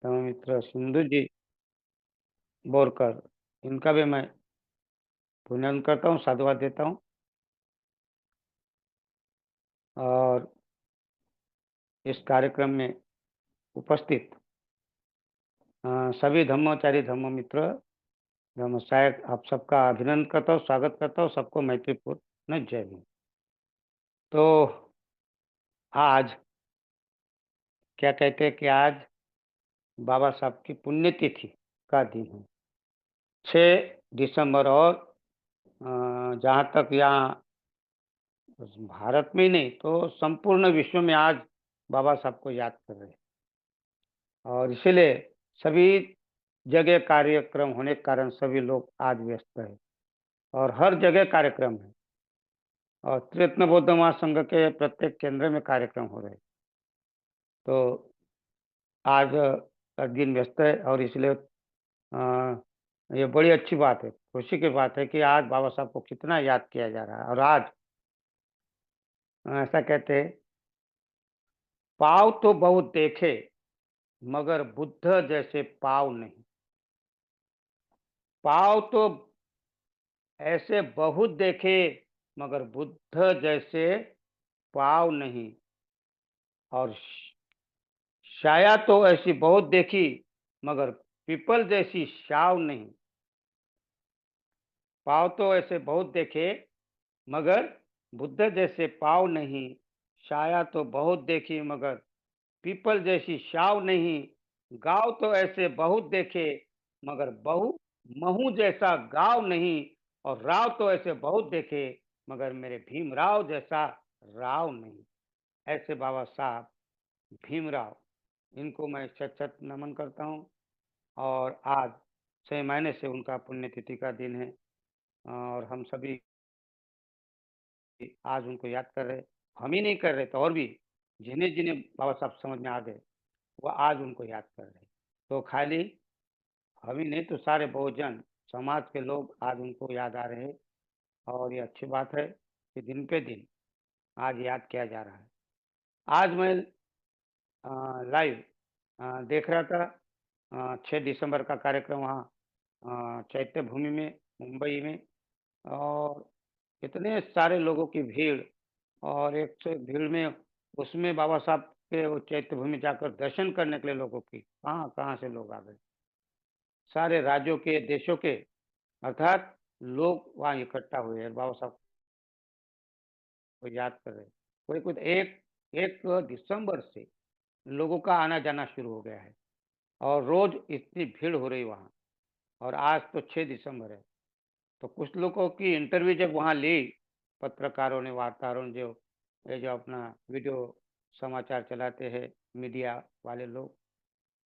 तो मित्र सिंधु जी बोरकर, इनका भी मैं पुनः करता हूँ, साधुवाद देता हूँ। और इस कार्यक्रम में उपस्थित सभी धम्मोचारी धम्म मित्र, धम्म सहायक, आप सबका अभिनंदन करता हूँ, स्वागत करता हूँ, सबको मैत्रीपूर्ण जय हिंद। तो आज क्या कहते हैं कि आज बाबा साहब की पुण्यतिथि का दिन है, 6 दिसंबर। और जहाँ तक यहाँ भारत में ही नहीं तो संपूर्ण विश्व में आज बाबा साहब को याद कर रहे हैं। और इसलिए सभी जगह कार्यक्रम होने के कारण सभी लोग आज व्यस्त हैं और हर जगह कार्यक्रम है। और त्रिरत्न बौद्ध महासंघ के प्रत्येक केंद्र में कार्यक्रम हो रहे हैं। तो आज का दिन व्यस्त है और इसलिए ये बड़ी अच्छी बात है, खुशी की बात है कि आज बाबा साहब को कितना याद किया जा रहा है। और आज ऐसा कहते हैं, पाँव तो बहुत देखे मगर बुद्ध जैसे पाँव नहीं। पाँव तो ऐसे बहुत देखे मगर बुद्ध जैसे पाँव नहीं। और छाया तो ऐसी बहुत देखी मगर पीपल जैसी छाव नहीं। पाँव तो ऐसे बहुत देखे मगर बुद्ध जैसे पाँव नहीं। छाया तो बहुत देखी मगर पीपल जैसी छाव नहीं। गाँव तो ऐसे बहुत देखे मगर महू जैसा गाँव नहीं। और राव तो ऐसे बहुत देखे मगर मेरे भीमराव जैसा राव नहीं। ऐसे बाबा साहब भीमराव, इनको मैं शत शत नमन करता हूँ। और आज सही मायने से उनका पुण्यतिथि का दिन है और हम सभी आज उनको याद कर रहे। हम ही नहीं कर रहे तो और भी जिन्हें जिन्हें बाबा साहब समझ में आ गए वो आज उनको याद कर रहे। तो खाली हम ही नहीं तो सारे बहुजन समाज के लोग आज उनको याद आ रहे हैं। और ये अच्छी बात है कि दिन पे दिन आज याद किया जा रहा है। आज मैं लाइव देख रहा था 6 दिसंबर का कार्यक्रम वहाँ चैत्य भूमि में, मुंबई में। और इतने सारे लोगों की भीड़, और एक से भीड़ में उसमें बाबा साहब के वो चैत्य भूमि जाकर दर्शन करने के लिए लोगों की कहाँ-कहाँ से लोग आ गए। सारे राज्यों के, देशों के, अर्थात लोग वहाँ इकट्ठा हुए हैं, बाबा साहब को याद कर रहे हैं। कोई-कोई 1 दिसंबर से लोगों का आना-जाना शुरू हो गया है और रोज़ इतनी भीड़ हो रही है वहाँ। और आज तो 6 दिसंबर है। तो कुछ लोगों की इंटरव्यू जब वहाँ ली, पत्रकारों ने, वार्ताहरों ने, जो ये जो अपना वीडियो समाचार चलाते हैं, मीडिया वाले लोग,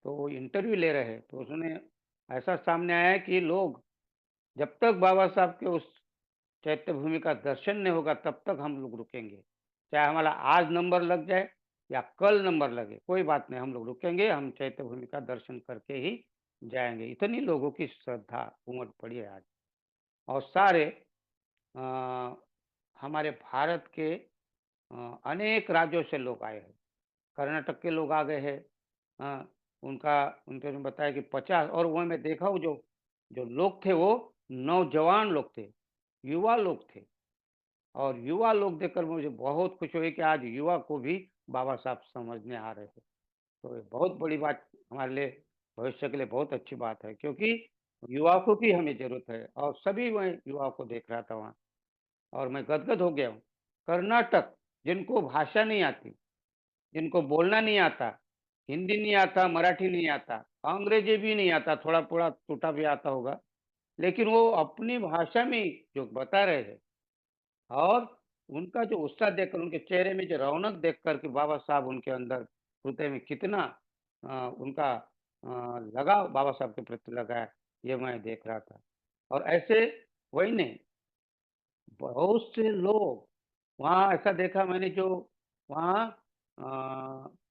तो वो इंटरव्यू ले रहे हैं, तो उसमें ऐसा सामने आया है कि लोग जब तक बाबा साहब के उस चैत्य भूमि का दर्शन नहीं होगा तब तक हम लोग रुकेंगे। चाहे हमारा आज नंबर लग जाए या कल नंबर लगे, कोई बात नहीं, हम लोग रुकेंगे, हम चैत्य भूमि का दर्शन करके ही जाएँगे। इतनी लोगों की श्रद्धा उमड़ पड़ी है आज। और सारे अ, हमारे भारत के अनेक राज्यों से लोग आए हैं। कर्नाटक के लोग आ गए हैं। हाँ, उनका उनके ने बताया कि 50, और वो मैं देखा हूँ जो जो लोग थे वो नौजवान लोग थे, युवा लोग थे। और युवा लोग देखकर मुझे बहुत खुशी हुई कि आज युवा को भी बाबा साहब समझने आ रहे हैं। तो ये बहुत बड़ी बात हमारे लिए, भविष्य के लिए बहुत अच्छी बात है, क्योंकि युवाओं को की हमें ज़रूरत है। और सभी मैं युवाओं को देख रहा था वहाँ और मैं गदगद हो गया हूँ। कर्नाटक, जिनको भाषा नहीं आती, जिनको बोलना नहीं आता, हिंदी नहीं आता, मराठी नहीं आता, अंग्रेजी भी नहीं आता, थोड़ा-थोड़ा टूटा भी आता होगा, लेकिन वो अपनी भाषा में ही जो बता रहे हैं। और उनका जो उत्साह देखकर, उनके चेहरे में जो रौनक देखकर कि बाबा साहब उनके अंदर हृदय में कितना उनका लगाव बाबा साहब के प्रति लगा है, ये मैं देख रहा था। और ऐसे वही नहीं, बहुत से लोग वहाँ, ऐसा देखा मैंने, जो वहाँ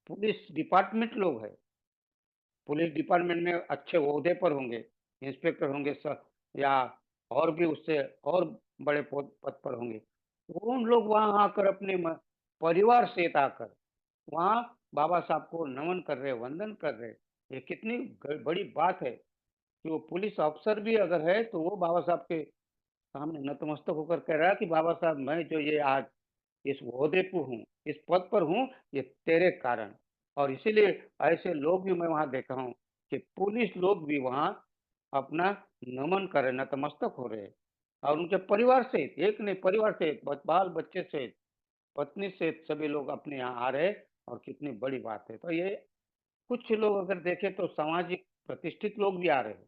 पुलिस डिपार्टमेंट लोग हैं, पुलिस डिपार्टमेंट में अच्छे ओहदे पर होंगे, इंस्पेक्टर होंगे या और भी उससे और बड़े पद पर होंगे। उन लोग वहाँ आकर अपने परिवार सहित आकर वहाँ बाबा साहब को नमन कर रहे, वंदन कर रहे। ये कितनी बड़ी बात है कि वो पुलिस अफ़सर भी अगर है, तो वो बाबा साहब के सामने नतमस्तक होकर कह रहा है कि बाबा साहब, मैं जो ये आज इस ओहदे पे हूँ, इस पद पर हूँ, ये तेरे कारण। और इसीलिए ऐसे लोग भी मैं वहाँ देखा हूँ कि पुलिस लोग भी वहाँ अपना नमन कर रहे, नतमस्तक हो रहे हैं। और उनके परिवार सहित, एक नहीं परिवार सहित, बाल-बच्चे सहित, पत्नी सहित सभी लोग अपने यहाँ आ रहे हैं और कितनी बड़ी बात है। तो ये कुछ लोग अगर देखें तो सामाजिक प्रतिष्ठित लोग भी आ रहे हैं,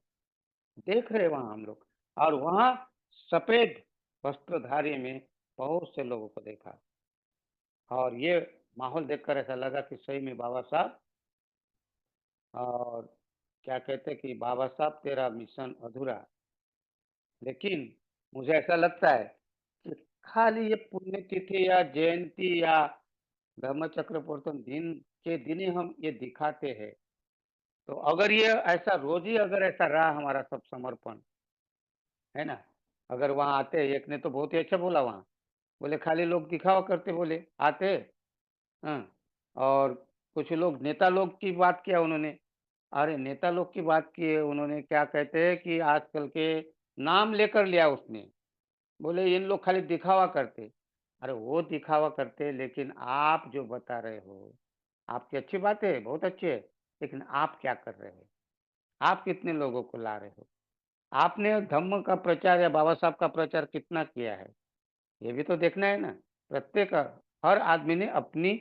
देख रहे हैं वहाँ हम लोग। और वहाँ सफ़ेद वस्त्रधारी में बहुत से लोगों को देखा। और ये माहौल देखकर ऐसा लगा कि सही में बाबा साहब, और क्या कहते हैं कि बाबा साहब तेरा मिशन अधूरा। लेकिन मुझे ऐसा लगता है कि खाली ये पुण्यतिथि या जयंती या धम्मचक्र प्रवर्तन दिन के दिन ही हम ये दिखाते हैं, तो अगर ये ऐसा रोज ही अगर ऐसा रहा हमारा सब समर्पण, है ना? अगर वहाँ आते, एक ने तो बहुत ही अच्छा बोला वहाँ, बोले खाली लोग दिखावा करते, बोले आते, हाँ, और कुछ लोग नेता लोग की बात किया उन्होंने। अरे नेता लोग की बात की है उन्होंने, क्या कहते हैं कि आजकल के नाम लेकर लिया उसने। बोले इन लोग खाली दिखावा करते। अरे वो दिखावा करते, लेकिन आप जो बता रहे हो, आपकी अच्छी बात है, बहुत अच्छी है, लेकिन आप क्या कर रहे हो? आप कितने लोगों को ला रहे हो? आपने धम्म का प्रचार या बाबा साहब का प्रचार कितना किया है? ये भी तो देखना है ना। प्रत्येक हर आदमी ने अपनी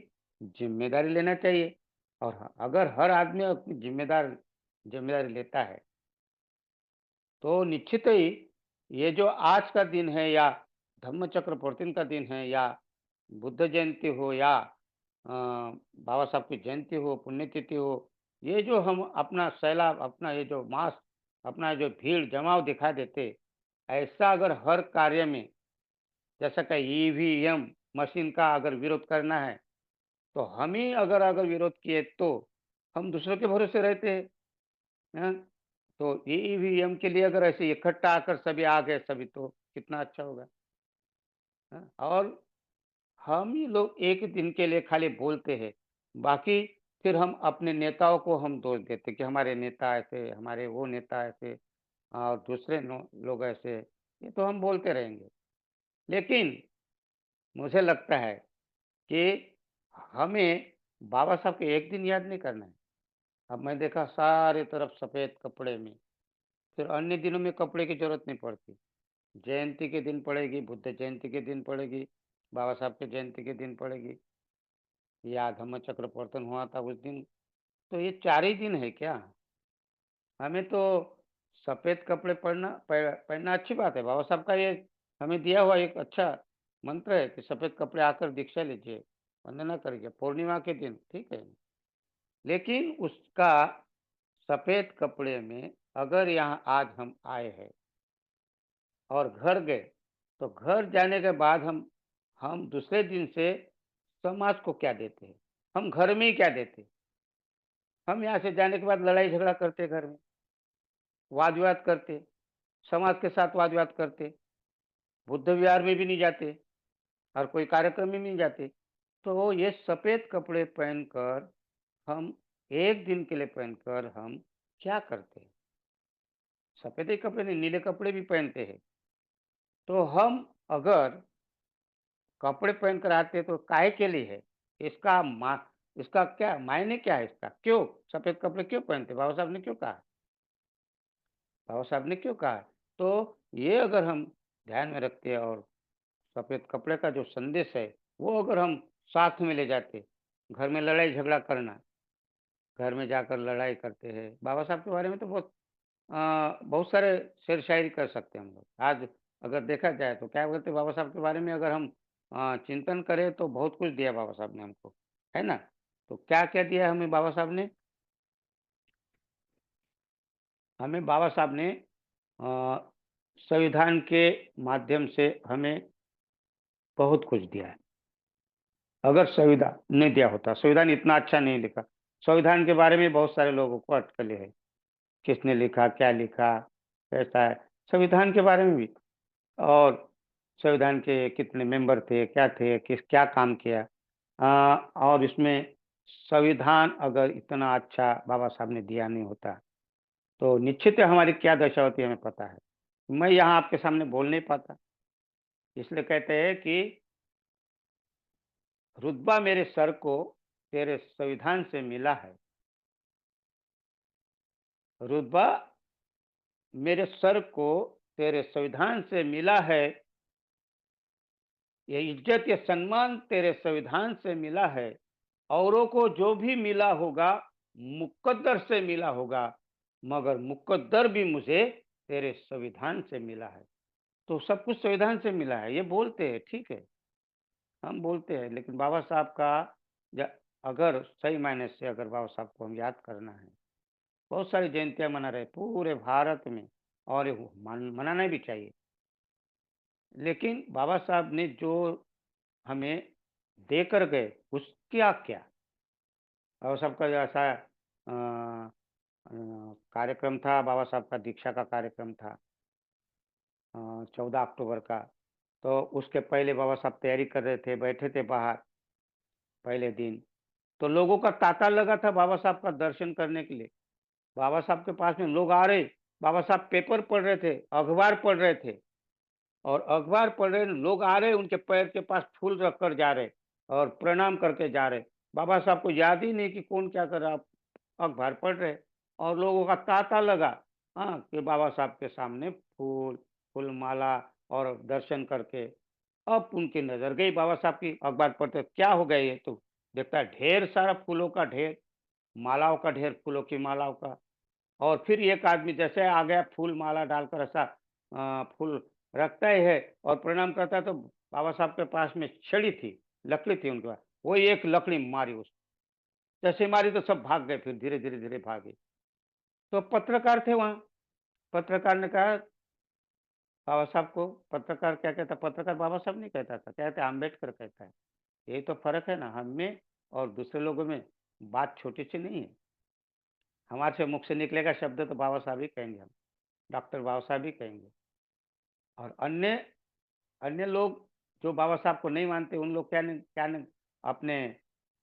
ज़िम्मेदारी लेना चाहिए। और अगर हर आदमी अपनी ज़िम्मेदारी लेता है, तो निश्चित ही ये जो आज का दिन है, या धम्मचक्र प्रवर्तन का दिन है, या बुद्ध जयंती हो, या बाबा साहब की जयंती हो, पुण्यतिथि हो, ये जो हम अपना सैलाब, अपना ये जो मास, अपना जो भीड़ जमाव दिखा देते, ऐसा अगर हर कार्य में, जैसा कि ईवीएम मशीन का अगर विरोध करना है, तो हम ही अगर अगर विरोध किए, तो हम दूसरों के भरोसे रहते हैं, हैं? तो ईवीएम के लिए अगर ऐसे इकट्ठा आकर सभी आ गए सभी, तो कितना अच्छा होगा, हाँ? और हम ही लोग एक दिन के लिए खाली बोलते हैं, बाकी फिर हम अपने नेताओं को हम दोष देते कि हमारे नेता ऐसे, हमारे वो नेता ऐसे, और दूसरे लोग ऐसे, ये तो हम बोलते रहेंगे। लेकिन मुझे लगता है कि हमें बाबा साहब के एक दिन याद नहीं करना है। अब मैं देखा सारे तरफ सफ़ेद कपड़े में, फिर अन्य दिनों में कपड़े की ज़रूरत नहीं पड़ती। जयंती के दिन पड़ेगी, बुद्ध जयंती के दिन पड़ेगी, बाबा साहब के जयंती के दिन पड़ेगी, या धम्मचक्र प्रवर्तन हुआ था उस दिन। तो ये 4 ही दिन है क्या? हमें तो सफ़ेद कपड़े पहनना अच्छी बात है। बाबा साहब का ये हमें दिया हुआ एक अच्छा मंत्र है कि सफ़ेद कपड़े आकर दीक्षा लीजिए, वंदना करिए पूर्णिमा के दिन, ठीक है? लेकिन उसका सफ़ेद कपड़े में अगर यहाँ आज हम आए हैं और घर गए, तो घर जाने के बाद हम दूसरे दिन से समाज को क्या देते हैं? हम घर में ही क्या देते हैं? हम यहाँ से जाने के बाद लड़ाई झगड़ा करते घर में, वाद-विवाद करते, समाज के साथ वाद-विवाद करते, बुद्ध विहार में भी नहीं जाते और कोई कार्यक्रम में नहीं जाते। तो ये सफ़ेद कपड़े पहनकर हम, 1 दिन के लिए पहनकर हम क्या करते हैं? सफ़ेद ही कपड़े नहीं, नीले कपड़े भी पहनते हैं। तो हम अगर कपड़े पहनकर आते हैं तो काहे के लिए है? इसका मा इसका क्या मायने क्या है इसका? क्यों सफ़ेद कपड़े क्यों पहनते हैं? बाबा साहब ने क्यों कहा? बाबा साहब ने क्यों कहा? तो ये अगर हम ध्यान में रखते हैं, और सफ़ेद कपड़े का जो संदेश है, वो अगर हम साथ में ले जाते, घर में लड़ाई झगड़ा करना, घर में जाकर लड़ाई करते हैं। बाबा साहब के बारे में तो बहुत सारे शेर शायरी कर सकते हैं हम लोग। आज अगर देखा जाए तो क्या बोलते हैं बाबा साहब के बारे में, अगर हम चिंतन करें तो बहुत कुछ दिया बाबा साहब ने हमको, है ना? तो क्या-क्या दिया हमें बाबा साहब ने? हमें बाबा साहब ने अ, संविधान के माध्यम से हमें बहुत कुछ दिया है। अगर संविधान नहीं दिया होता, संविधान इतना अच्छा नहीं लिखा। संविधान के बारे में बहुत सारे लोगों को अटकलें हैं, किसने लिखा, क्या लिखा, कैसा है? संविधान के बारे में भी, और संविधान के कितने मेंबर थे, क्या थे, क्या काम किया। और इसमें संविधान अगर इतना अच्छा बाबा साहब ने दिया नहीं होता, तो निश्चित है हमारी क्या दशा होती हमें पता है। मैं यहाँ आपके सामने बोल नहीं पाता। इसलिए कहते हैं कि रुतबा मेरे सर को तेरे संविधान से मिला है। रुतबा मेरे सर को तेरे संविधान से मिला है। ये इज्जत, ये सम्मान तेरे संविधान से मिला है। औरों को जो भी मिला होगा, मुकद्दर से मिला होगा, मगर मुकद्दर भी मुझे तेरे संविधान से मिला है। तो सब कुछ संविधान से मिला है, ये बोलते हैं, ठीक है, हम बोलते हैं, लेकिन बाबा साहब का ज अगर सही मायने से अगर बाबा साहब को हम याद करना है, बहुत सारी जयंतियाँ मना रहे हैं पूरे भारत में, और ये मनाना भी चाहिए। लेकिन बाबा साहब ने जो हमें देकर गए, उसका क्या? बाबा साहब का जो ऐसा कार्यक्रम था, बाबा साहब का दीक्षा का कार्यक्रम था 14 अक्टूबर का। तो उसके पहले बाबा साहब तैयारी कर रहे थे, बैठे थे बाहर पहले दिन। तो लोगों का तांता लगा था बाबा साहब का दर्शन करने के लिए। बाबा साहब के पास में लोग आ रहे, बाबा साहब पेपर पढ़ रहे थे, अखबार पढ़ रहे थे, और अखबार पढ़ रहे लोग आ रहे, उनके पैर के पास फूल रख कर जा रहे और प्रणाम करके जा रहे। बाबा साहब को याद ही नहीं कि कौन क्या कर रहा, अखबार पढ़ रहे, और लोगों का तांता लगा, हाँ, कि बाबा साहब के सामने फूल, फूलमाला और दर्शन करके। अब उनकी नजर गई बाबा साहब की, अखबार पढ़ते, क्या हो गया ये? तो देखता है ढेर सारा फूलों का ढेर, मालाओं का ढेर, फूलों की मालाओं का। और फिर एक आदमी जैसे आ गया, फूल माला डालकर ऐसा फूल रखता ही है और प्रणाम करता है, तो बाबा साहब के पास में छड़ी थी, लकड़ी थी उनके पास, वो एक लकड़ी मारी उस, जैसे मारी तो सब भाग गए, फिर धीरे धीरे धीरे भागे। तो पत्रकार थे वहां, पत्रकार ने कहा बाबा साहब को, पत्रकार क्या कहता, पत्रकार बाबा साहब नहीं कहता था, कहते अम्बेडकर कहता है। यही तो फर्क है ना, हम में और दूसरे लोगों में। बात छोटी सी नहीं है, हमारे से मुख से निकलेगा शब्द तो बाबा साहब ही कहेंगे, हम डॉक्टर बाबा साहब ही कहेंगे। और अन्य अन्य लोग जो बाबा साहब को नहीं मानते, उन लोग क्या नहीं, अपने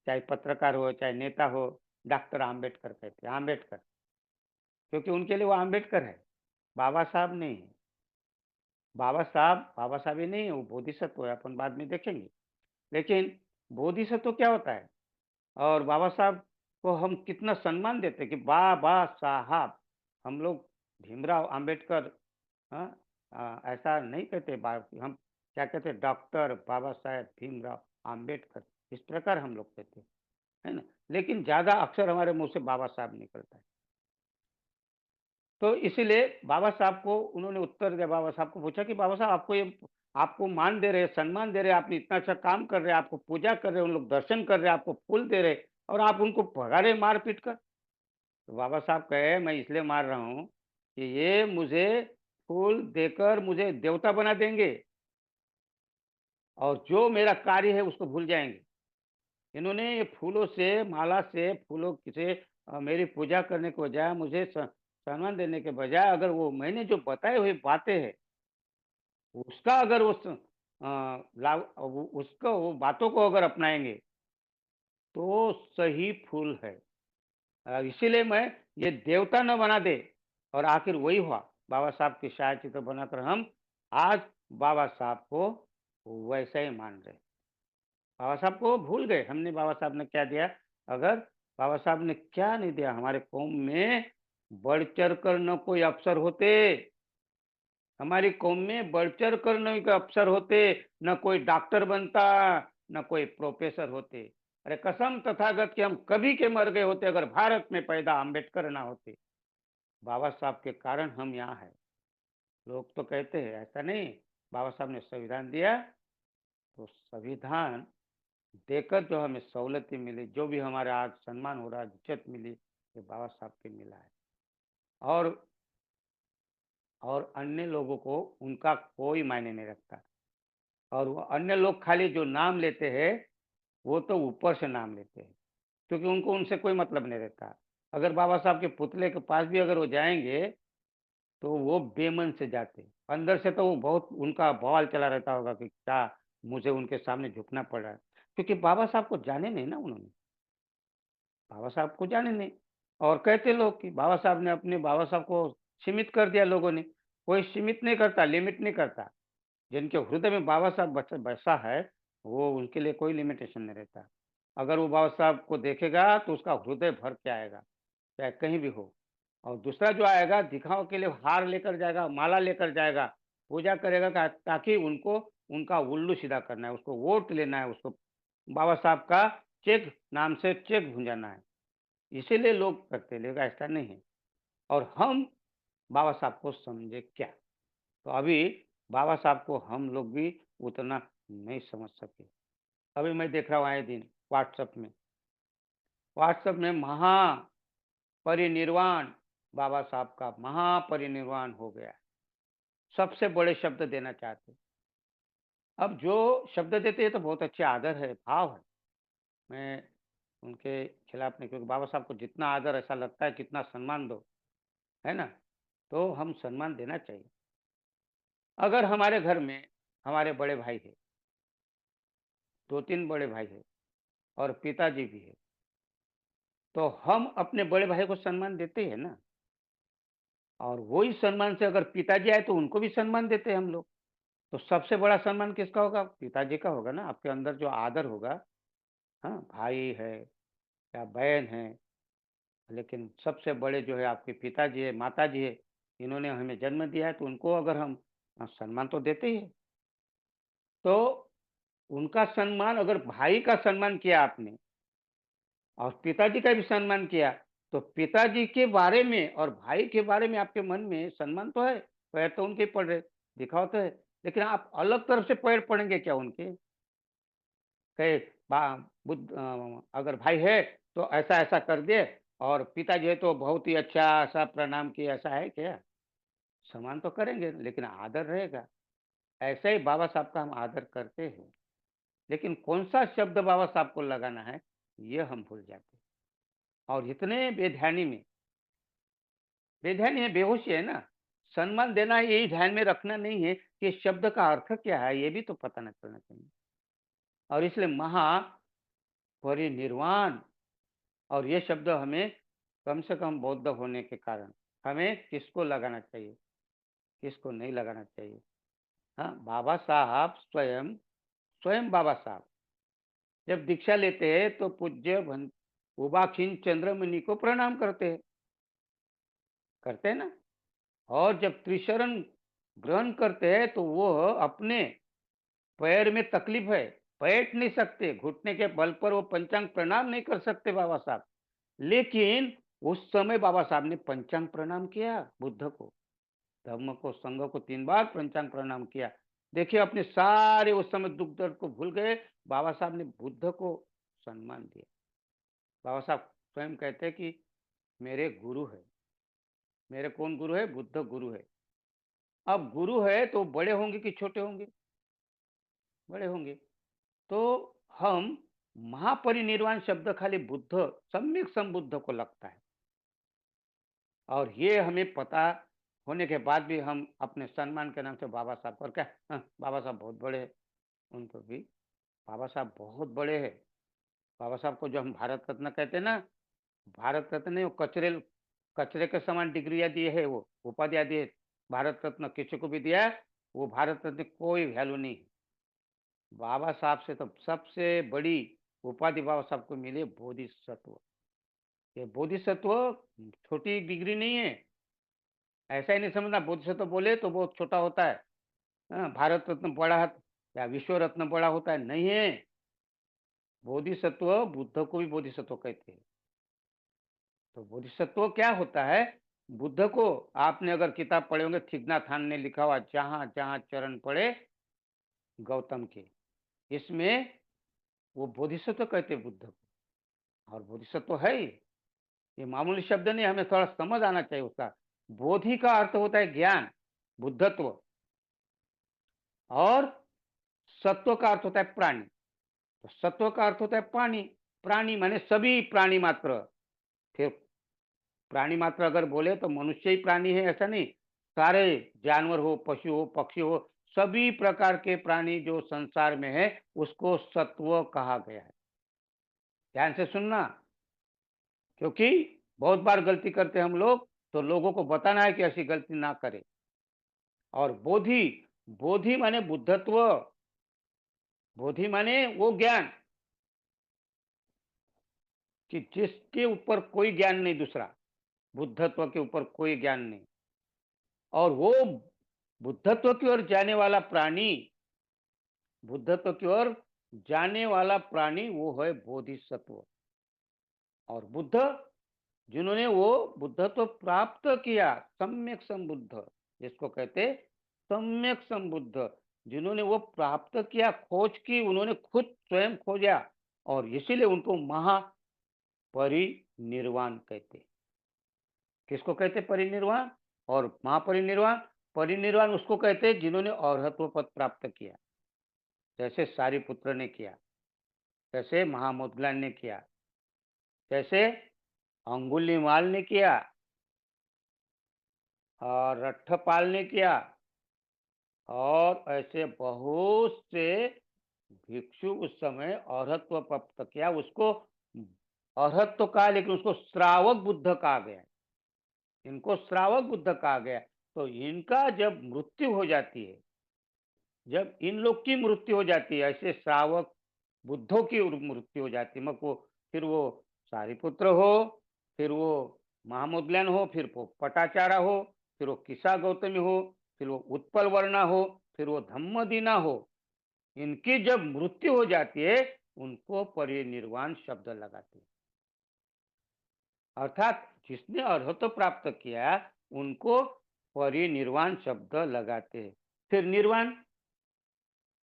चाहे पत्रकार हो चाहे नेता हो, डॉक्टर आम्बेडकर कहते हैं, आम्बेडकर, क्योंकि उनके लिए वो आम्बेडकर है, बाबा साहब नहीं है। बाबा साहब ही नहीं है, वो बोधिसत्व है, अपन बाद में देखेंगे। लेकिन बोधिसत्व क्या होता है, और बाबा साहब को हम कितना सम्मान देते हैं कि बाबा साहब। हम लोग भीमराव आम्बेडकर, हाँ, ऐसा नहीं कहते, हम क्या कहते हैं, डॉक्टर बाबा साहेब भीमराव आम्बेडकर, इस प्रकार हम लोग कहते हैं, है ना। लेकिन ज्यादा अक्सर हमारे मुंह से बाबा साहब निकलता है। तो इसीलिए बाबा साहब को उन्होंने उत्तर दिया, बाबा साहब को पूछा कि बाबा साहब, आपको ये, आपको मान दे रहे, सम्मान दे रहे, आपने इतना अच्छा काम कर रहे, आपको पूजा कर रहे, उन लोग दर्शन कर रहे, आपको फूल दे रहे, और आप उनको भगा रहे मार पीट कर। तो बाबा साहब कहे, मैं इसलिए मार रहा हूँ कि ये मुझे फूल देकर मुझे देवता बना देंगे, और जो मेरा कार्य है उसको भूल जाएंगे। इन्होंने ये फूलों से, माला से, फूलों से मेरी पूजा करने के बजाय, मुझे सम्मान देने के बजाय, अगर वो मैंने जो बताए हुए बातें हैं, उसका अगर उस उसको, वो बातों को अगर अपनाएंगे, तो सही फूल है। इसीलिए मैं, ये देवता न बना दे। और आखिर वही हुआ, बाबा साहब की छाया चित्र बनाकर हम आज बाबा साहब को वैसे ही मान रहे। बाबा साहब को भूल गए, हमने बाबा साहब ने क्या दिया? अगर बाबा साहब ने क्या नहीं दिया, हमारे कौम में बढ़ चढ़ कर न कोई अफसर होते, हमारी कौम में बढ़ चढ़ कर न कोई अफसर होते, न कोई डॉक्टर बनता, न कोई प्रोफेसर होते। अरे कसम तथागत कि हम कभी के मर गए होते अगर भारत में पैदा अम्बेडकर ना होते। बाबा साहब के कारण हम यहाँ हैं। लोग तो कहते हैं ऐसा नहीं, बाबा साहब ने संविधान दिया, तो संविधान देकर जो हमें सहूलतें मिली, जो भी हमारे आज सम्मान हो रहा है, इज्जत मिली, ये बाबा साहब के मिला है। और अन्य लोगों को उनका कोई मायने नहीं रखता। और वो अन्य लोग खाली जो नाम लेते हैं, वो तो ऊपर से नाम लेते हैं, क्योंकि उनको उनसे कोई मतलब नहीं रहता। अगर बाबा साहब के पुतले के पास भी अगर वो जाएंगे, तो वो बेमन से जाते, अंदर से तो वो बहुत, उनका बवाल चला रहता होगा कि क्या मुझे उनके सामने झुकना पड़ रहा है, क्योंकि बाबा साहब को जाने नहीं ना उन्होंने। बाबा साहब को जाने नहीं। और कहते लोग कि बाबा साहब ने अपने बाबा साहब को सीमित कर दिया लोगों ने। कोई सीमित नहीं करता, लिमिट नहीं करता। जिनके हृदय में बाबा साहब बसा है, वो उनके लिए कोई लिमिटेशन नहीं रहता। अगर वो बाबा साहब को देखेगा तो उसका हृदय भर के आएगा, चाहे कहीं भी हो। और दूसरा जो आएगा दिखावा के लिए हार लेकर जाएगा, माला लेकर जाएगा, पूजा करेगा ताकि उनको उनका उल्लू सीधा करना है, उसको वोट लेना है, उसको बाबा साहब का चेक नाम से चेक भुंजाना है। इसीलिए लोग करते हैं, लेकिन ऐसा नहीं है। और हम बाबा साहब को समझे क्या? तो अभी बाबा साहब को हम लोग भी उतना नहीं समझ सके। अभी मैं देख रहा हूँ आए दिन व्हाट्सएप में महापरिनिर्वाण, बाबा साहब का महापरिनिर्वाण हो गया। सबसे बड़े शब्द देना चाहते हैं। अब जो शब्द देते हैं तो बहुत अच्छे आदर है, भाव है। मैं उनके खिलाफ नहीं, क्योंकि बाबा साहब को जितना आदर ऐसा लगता है कितना सम्मान दो, है ना? तो हम सम्मान देना चाहिए। अगर हमारे घर में हमारे बड़े भाई हैं, 2-3 बड़े भाई हैं और पिताजी भी हैं, तो हम अपने बड़े भाई को सम्मान देते हैं ना। और वही सम्मान से अगर पिताजी आए तो उनको भी सम्मान देते हैं हम लोग। तो सबसे बड़ा सम्मान किसका होगा? पिताजी का होगा ना। आपके अंदर जो आदर होगा, हाँ, भाई है या बहन है, लेकिन सबसे बड़े जो है आपके पिताजी है, माताजी है, इन्होंने हमें जन्म दिया है, तो उनको अगर हम सम्मान तो देते ही हैं। तो उनका सम्मान, अगर भाई का सम्मान किया आपने और पिताजी का भी सम्मान किया, तो पिताजी के बारे में और भाई के बारे में आपके मन में सम्मान तो है, पैर तो उनके ही पड़ रहे, दिखावा तो है, लेकिन आप अलग तरफ से पैर पड़ेंगे क्या उनके? कहे बा बुद्ध अगर भाई है तो ऐसा-ऐसा कर दे, और पिताजी है तो बहुत ही अच्छा ऐसा प्रणाम किया, ऐसा है क्या? सम्मान तो करेंगे लेकिन आदर रहेगा। ऐसे ही बाबा साहब का हम आदर करते हैं, लेकिन कौन-सा शब्द बाबा साहब को लगाना है, ये हम भूल जाते हैं। और इतने बेध्यानी है, बेहोशी है ना। सम्मान देना है, यही ध्यान में रखना नहीं है कि शब्द का अर्थ क्या है, ये भी तो पता नहीं चलना चाहिए। और इसलिए महापरिनिर्वाण, और ये शब्द हमें कम से कम बौद्ध होने के कारण हमें किसको लगाना चाहिए, किसको नहीं लगाना चाहिए। हाँ, बाबा साहब स्वयं स्वयं बाबा साहब जब दीक्षा लेते हैं तो पूज्य उबाखिन चंद्रमणि को प्रणाम करते हैं ना। और जब त्रिशरण ग्रहण करते हैं तो वो अपने पैर में तकलीफ है, बैठ नहीं सकते, घुटने के बल पर वो पंचांग प्रणाम नहीं कर सकते बाबा साहब। लेकिन उस समय बाबा साहब ने पंचांग प्रणाम किया बुद्ध को, धम्म को, संघ को 3 बार पंचांग प्रणाम किया। देखिए अपने सारे उस समय दुख दर्द को भूल गए, बाबा साहब ने बुद्ध को सम्मान दिया। बाबा साहब स्वयं कहते हैं कि मेरे गुरु है। मेरे कौन गुरु है? बुद्ध गुरु है। अब गुरु है तो बड़े होंगे कि छोटे होंगे? बड़े होंगे। तो हम महापरिनिर्वाण शब्द खाली बुद्ध, सम्यक संबुद्ध को लगता है। और ये हमें पता होने के बाद भी हम अपने सम्मान के नाम से बाबा साहब पर क्या, बाबा साहब बहुत बड़े हैं। उनको भी बाबा साहब बहुत बड़े हैं। बाबा साहब को जो हम भारत रत्न कहते हैं ना, भारत रत्न नहीं, वो कचरे कचरे के समान डिग्रियां दिए है, वो उपाधियां दी है। भारत रत्न किसी को भी दिया है, वो भारत रत्न की कोई वैल्यू नहीं है। बाबा साहब से तो सबसे बड़ी उपाधि बाबा साहब को मिली है, बोधिसत्व। ये बोधिसत्व छोटी डिग्री नहीं है। ऐसा ही नहीं समझना बोधिसत्व बोले तो बहुत छोटा होता है। भारत रत्न बड़ा है या विश्व रत्न बड़ा होता है, नहीं है। बोधिसत्व, बुद्ध को भी बोधिसत्व कहते हैं। तो बोधिसत्व क्या होता है? बुद्ध को आपने अगर किताब पढ़े होंगे, थीग नॉथ हैन ने लिखा हुआ, जहां जहां चरण पड़े गौतम के, इसमें वो बोधिसत्व कहते हैं बुद्ध को। और बोधिसत्व है ही, ये मामूली शब्द नहीं, हमें थोड़ा समझ आना चाहिए उसका। बोधि का अर्थ होता है ज्ञान, बुद्धत्व। और सत्व का अर्थ होता है प्राणी। तो सत्व का अर्थ होता है पानी। प्राणी माने सभी प्राणी मात्र। फिर प्राणी मात्र अगर बोले तो मनुष्य ही प्राणी है ऐसा नहीं। सारे जानवर हो, पशु हो, पक्षी हो, सभी प्रकार के प्राणी जो संसार में है, उसको सत्व कहा गया है। ध्यान से सुनना। क्योंकि बहुत बार गलती करते हैं हम लोग, तो लोगों को बताना है कि ऐसी गलती ना करें। और बोधि, बोधि माने बुद्धत्व, बोधि माने वो ज्ञान कि जिसके ऊपर कोई ज्ञान नहीं दूसरा, बुद्धत्व के ऊपर कोई ज्ञान नहीं। और वो बुद्धत्व की ओर जाने वाला प्राणी, बुद्धत्व की ओर जाने वाला प्राणी वो है बोधिसत्व। और बुद्ध, जिन्होंने वो बुद्धत्व प्राप्त किया, सम्यक संबुद्ध जिसको कहते, सम्यक संबुद्ध, जिन्होंने वो प्राप्त किया, खोज की, उन्होंने खुद स्वयं खोजा, और इसीलिए उनको महापरिनिर्वाण कहते। किसको कहते परिनिर्वाण और महापरिनिर्वाण? परिनिर्वाण उसको कहते हैं जिन्होंने अरहत्व पद प्राप्त किया, जैसे सारिपुत्र ने किया, जैसे महामोदग्लान ने किया, जैसे अंगुलीमाल ने किया, और रट्ठपाल ने किया, और ऐसे बहुत से भिक्षु उस समय अरहत्व प्राप्त किया। उसको अरहत्व कहा, लेकिन उसको श्रावक बुद्ध कहा गया, इनको श्रावक बुद्ध कहा गया। तो इनका जब मृत्यु हो जाती है, जब इन लोग की मृत्यु हो जाती है, ऐसे श्रावक बुद्धों की मृत्यु हो जाती है, मग वो फिर वो सारिपुत्र हो, फिर वो महामोदग्लान हो, फिर वो पटाचारा हो, फिर वो किसा गौतमी हो, फिर वो उत्पल वर्णा हो, फिर वो धम्मदीना हो, इनकी जब मृत्यु हो जाती है, उनको परिनिर्वाण शब्द लगाते हैं। अर्थात जिसने अर्हत्व प्राप्त किया, उनको परिनिर्वाण शब्द लगाते हैं। फिर निर्वाण,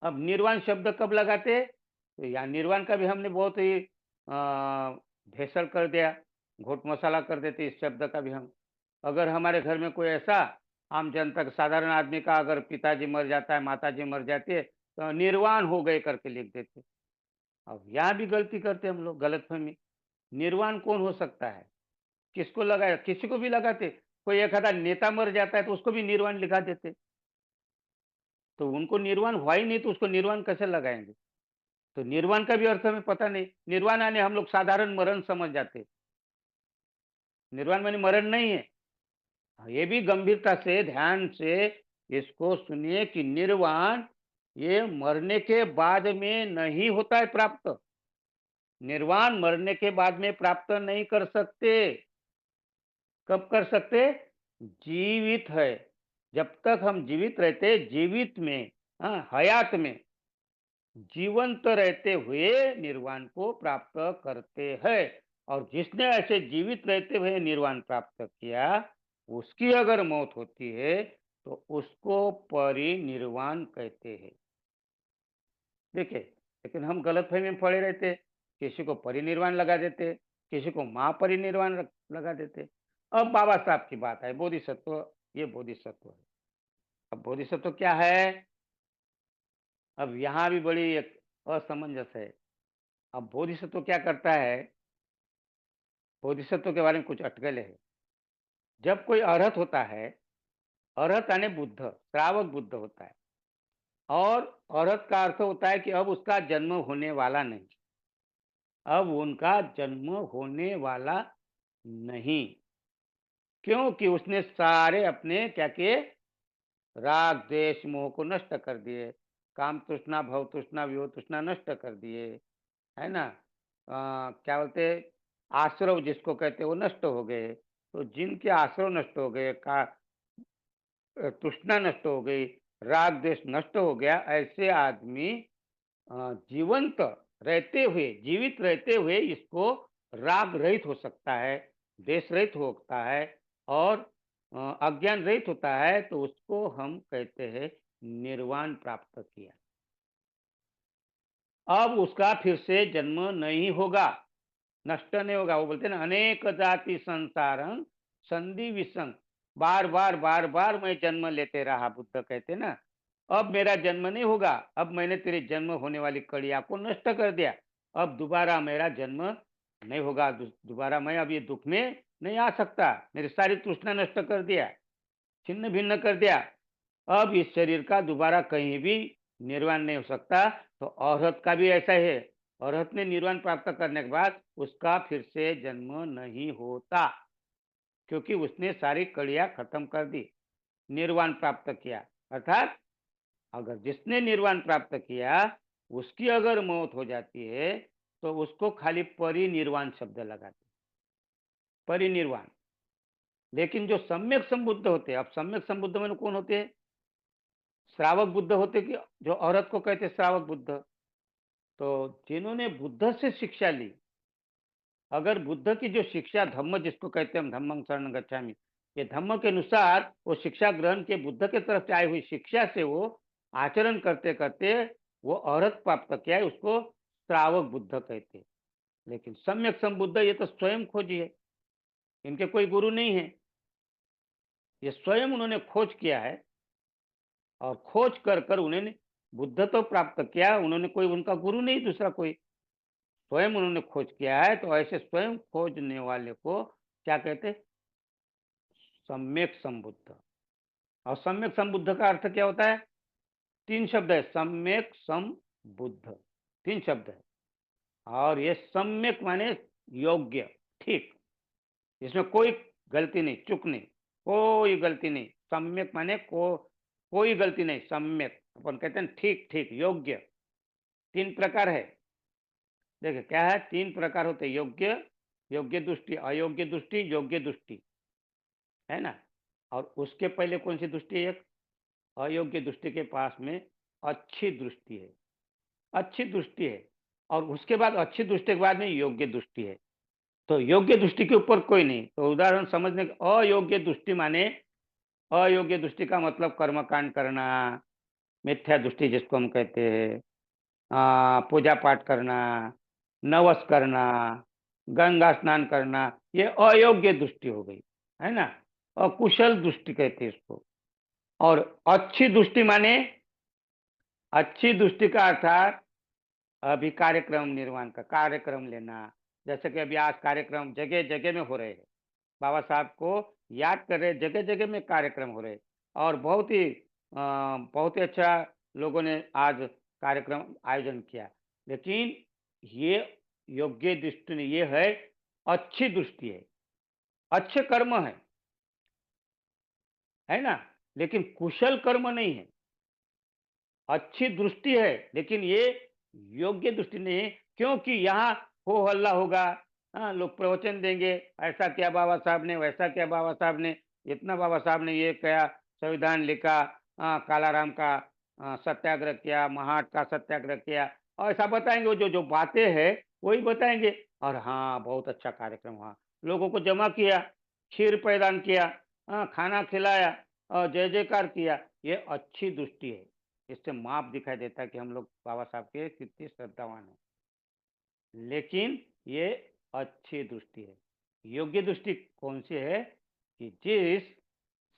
अब निर्वाण शब्द कब लगाते? तो यहाँ निर्वाण का भी हमने बहुत ही भेसड़ कर दिया, घोट मसाला कर देते इस शब्द का भी हम। अगर हमारे घर में कोई ऐसा आम जनता का, साधारण आदमी का अगर पिताजी मर जाता है, माताजी मर जाती है, तो निर्वाण हो गए करके लिख देते। अब यहाँ भी गलती करते हम लोग, गलतफहमी। निर्वाण कौन हो सकता है? किसको लगाया? किसी को भी लगाते। कोई एक आधा नेता मर जाता है तो उसको भी निर्वाण लिखा देते। तो उनको निर्वाण हुआ ही नहीं, तो उसको निर्वाण कैसे लगाएंगे? तो निर्वाण का भी अर्थ हमें पता नहीं। निर्वाण यानी हम लोग साधारण मरण समझ जाते, निर्वाण माने मरण नहीं है। ये भी गंभीरता से, ध्यान से इसको सुनिए कि निर्वाण ये मरने के बाद में नहीं होता है प्राप्त। निर्वाण मरने के बाद में प्राप्त नहीं कर सकते। कब कर सकते? जीवित है, जब तक हम जीवित रहते, जीवित में, हाँ, हयात में, जीवंत रहते हुए निर्वाण को प्राप्त करते हैं। और जिसने ऐसे जीवित रहते हुए निर्वाण प्राप्त किया, उसकी अगर मौत होती है तो उसको परिनिर्वाण कहते हैं। देखिए, लेकिन हम गलतफहमी में पड़े रहते, किसी को परिनिर्वाण लगा देते, किसी को महापरिनिर्वाण लगा देते। अब बाबा साहब की बात है, बोधिसत्व, ये बोधिसत्व है। अब बोधिसत्व क्या है? अब यहाँ भी बड़ी एक असमंजस है। अब बोधिसत्व क्या करता है? बोधिसत्व के बारे में कुछ अटकलें है। जब कोई अरहत होता है, अरहत यानी बुद्ध, श्रावक बुद्ध होता है, और अरहत का अर्थ होता है कि अब उसका जन्म होने वाला नहीं, अब उनका जन्म होने वाला नहीं। क्योंकि उसने सारे अपने क्या किए? राग द्वेष मोह को नष्ट कर दिए, काम तृष्णा भव तृष्णा वियोग तृष्णा नष्ट कर दिए, है ना? क्या बोलते, आश्रव जिसको कहते हैं वो नष्ट हो गए। तो जिनके आश्रव नष्ट हो गए, का तृष्णा नष्ट हो गई, राग द्वेष नष्ट हो गया, ऐसे आदमी जीवंत रहते हुए, जीवित रहते हुए इसको राग रहित हो सकता है, द्वेष रहित होता है, और अज्ञान रहित होता है, तो उसको हम कहते हैं निर्वाण प्राप्त किया। अब उसका फिर से जन्म नहीं होगा, नष्ट नहीं होगा। वो बोलते हैं ना, अनेक जाति संसारं संधि विसंग, बार बार बार बार मैं जन्म लेते रहा, बुद्ध कहते हैं ना। अब मेरा जन्म नहीं होगा, अब मैंने तेरे जन्म होने वाली कड़िया को नष्ट कर दिया, अब दोबारा मेरा जन्म नहीं होगा, दोबारा मैं अब ये दुख में नहीं आ सकता, मेरी सारी तृष्णा नष्ट कर दिया, छिन्न भिन्न कर दिया। अब इस शरीर का दोबारा कहीं भी निर्वाण नहीं हो सकता। तो औरत का भी ऐसा है, अरहत ने निर्वाण प्राप्त करने के बाद उसका फिर से जन्म नहीं होता, क्योंकि उसने सारी कड़ियां खत्म कर दी, निर्वाण प्राप्त किया। अर्थात अगर जिसने निर्वाण प्राप्त किया उसकी अगर मौत हो जाती है तो उसको खाली परिनिर्वाण शब्द लगाते, परिनिर्वाण। लेकिन जो सम्यक संबुद्ध होते हैं, अब सम्यक संबुद्ध में कौन होते हैं? श्रावक बुद्ध होते कि जो औरत को कहते हैं श्रावक बुद्ध। तो जिन्होंने बुद्ध से शिक्षा ली, अगर बुद्ध की जो शिक्षा धम्म जिसको कहते हैं हम, धम्मं शरणं गच्छामि, ये धम्म के अनुसार वो शिक्षा ग्रहण के बुद्ध के तरफ से आई हुई शिक्षा से वो आचरण करते करते वो औरत प्राप्त किया है, उसको श्रावक बुद्ध कहते हैं। लेकिन सम्यक संबुद्ध ये तो स्वयं खोजी है, इनके कोई गुरु नहीं है, ये स्वयं उन्होंने खोज किया है और खोज कर कर उन्होंने बुद्ध तो प्राप्त किया, उन्होंने कोई उनका गुरु नहीं दूसरा कोई, स्वयं उन्होंने खोज किया है। तो ऐसे स्वयं खोजने वाले को क्या कहते हैं? सम्यक संबुद्ध। और सम्यक संबुद्ध का अर्थ क्या होता है? तीन शब्द है, सम्यक संबुद्ध, तीन शब्द है। और ये सम्यक माने योग्य, ठीक, इसमें कोई गलती नहीं, चूक नहीं, कोई गलती नहीं। सम्यक माने कोई गलती नहीं, सम्यक अपन कहते हैं ठीक ठीक, योग्य। तीन प्रकार है, देखिए क्या है, तीन प्रकार होते, योग्य, योग्य दृष्टि, अयोग्य दृष्टि, योग्य दृष्टि, है ना। और उसके पहले कौन सी दृष्टि है? एक अयोग्य दृष्टि के पास में अच्छी दृष्टि है, अच्छी दृष्टि है। और उसके बाद अच्छी दृष्टि के बाद में योग्य दृष्टि है। तो योग्य दृष्टि के ऊपर कोई नहीं। तो उदाहरण समझने, अयोग्य दृष्टि माने, अयोग्य दृष्टि का मतलब कर्मकांड करना, मिथ्या दृष्टि जिसको हम कहते हैं, पूजा पाठ करना, नवस करना, गंगा स्नान करना, ये अयोग्य दृष्टि हो गई, है ना। अकुशल दृष्टि कहते हैं इसको। और अच्छी दृष्टि माने, अच्छी दृष्टि का अर्थात अभी कार्यक्रम निर्माण का कार्यक्रम लेना, जैसे कि अभी आज कार्यक्रम जगह जगह में हो रहे हैं, बाबा साहब को याद कर रहे, जगह जगह में कार्यक्रम हो रहे। और बहुत ही अच्छा लोगों ने आज कार्यक्रम आयोजन किया। लेकिन ये योग्य दृष्टि नहीं, ये है अच्छी दृष्टि है, अच्छे कर्म है ना। लेकिन कुशल कर्म नहीं है, अच्छी दृष्टि है लेकिन ये योग्य दृष्टि नहीं है। क्योंकि यहाँ हो हल्ला होगा, हाँ, लोग प्रवचन देंगे, ऐसा किया बाबा साहब ने, वैसा किया बाबा साहब ने, इतना बाबा साहब ने ये किया, संविधान लिखा, कालाराम का सत्याग्रह किया, महाट का सत्याग्रह किया, और ऐसा बताएंगे। वो जो जो बातें हैं वही बताएंगे। और हाँ, बहुत अच्छा कार्यक्रम हुआ, लोगों को जमा किया, खीर प्रदान किया, हाँ, खाना खिलाया और जय जयकार किया। ये अच्छी दृष्टि है, इससे माप दिखाई देता है कि हम लोग बाबा साहब के कितने श्रद्धावान हैं। लेकिन ये अच्छी दृष्टि है। योग्य दृष्टि कौन सी है? कि जिस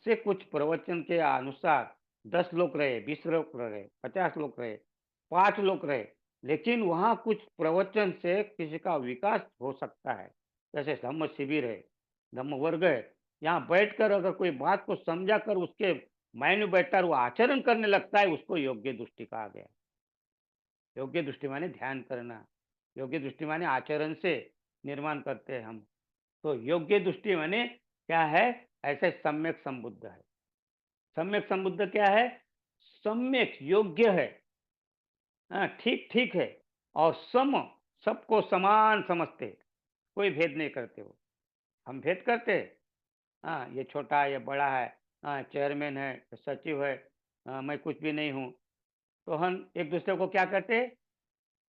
से कुछ प्रवचन के अनुसार 10 लोग रहे, 20 लोग रहे, 50 लोग रहे, 5 लोग रहे, लेकिन वहां कुछ प्रवचन से किसी का विकास हो सकता है। जैसे धम्म शिविर है, धम्म वर्ग है, यहाँ बैठकर अगर कोई बात को समझा कर उसके माइंड में बैठकर वो आचरण करने लगता है, उसको योग्य दृष्टि कहा गया। योग्य दृष्टि माने ध्यान करना, योग्य दृष्टि माने आचरण से निर्माण करते हैं हम। तो योग्य दृष्टि माने क्या है? ऐसे सम्यक संबुद्ध है। सम्यक संबुद्ध क्या है? सम्यक योग्य है, हाँ, ठीक ठीक है। और सबको समान समझते, कोई भेद नहीं करते। वो हम भेद करते हैं, हाँ, ये छोटा है, ये बड़ा है, हाँ, चेयरमैन है, सचिव है, मैं कुछ भी नहीं हूँ। तो हम एक दूसरे को क्या करते हैं?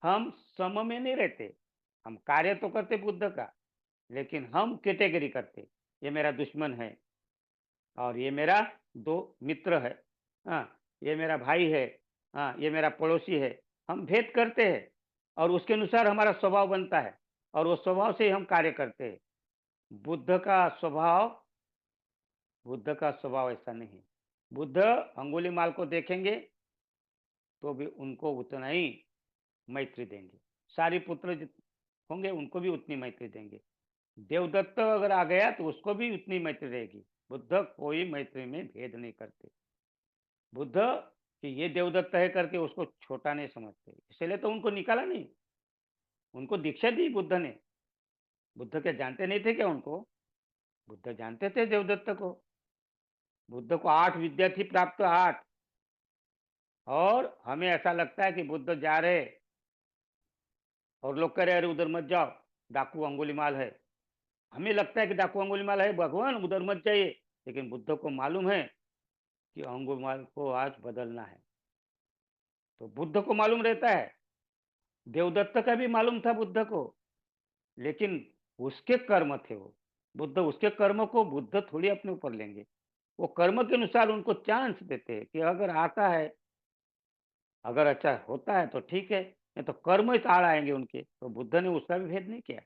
हम सम में नहीं रहते। हम कार्य तो करते बुद्ध का, लेकिन हम कैटेगरी करते, ये मेरा दुश्मन है और ये मेरा दो मित्र है, हाँ, ये मेरा भाई है, हाँ, ये मेरा पड़ोसी है। हम भेद करते हैं और उसके अनुसार हमारा स्वभाव बनता है और वो स्वभाव से ही हम कार्य करते हैं। बुद्ध का स्वभाव बुद्ध का स्वभाव ऐसा नहीं है। बुद्ध अंगुलीमाल को देखेंगे तो भी उनको उतना ही मैत्री देंगे, सारी पुत्र होंगे उनको भी उतनी मैत्री देंगे। देवदत्त अगर आ गया तो उसको भी उतनी मैत्री रहेगी। बुद्ध कोई मैत्री में भेद नहीं करते। बुद्ध कि ये देवदत्त है करके उसको छोटा नहीं समझते, इसलिए तो उनको निकाला नहीं। उनको दीक्षा दी बुद्ध ने। बुद्ध क्या जानते नहीं थे क्या उनको? बुद्ध जानते थे देवदत्त को। बुद्ध को 8 विद्या थी प्राप्त, 8। और हमें ऐसा लगता है कि बुद्ध जा रहे और लोग कह रहे अरे उधर मत जाओ, डाकू अंगुलीमाल है। हमें लगता है कि डाकू अंगुलीमाल है, भगवान उधर मत जाइए। लेकिन बुद्ध को मालूम है कि अंगुलीमाल को आज बदलना है। तो बुद्ध को मालूम रहता है, देवदत्त का भी मालूम था बुद्ध को। लेकिन उसके कर्म थे वो। बुद्ध उसके कर्म को बुद्ध थोड़ी अपने ऊपर लेंगे। वो कर्म के अनुसार उनको चांस देते हैं कि अगर आता है, अगर अच्छा होता है तो ठीक है, नहीं तो कर्म ही ताड़ आएंगे उनके। तो बुद्ध ने उसका भी भेद नहीं किया।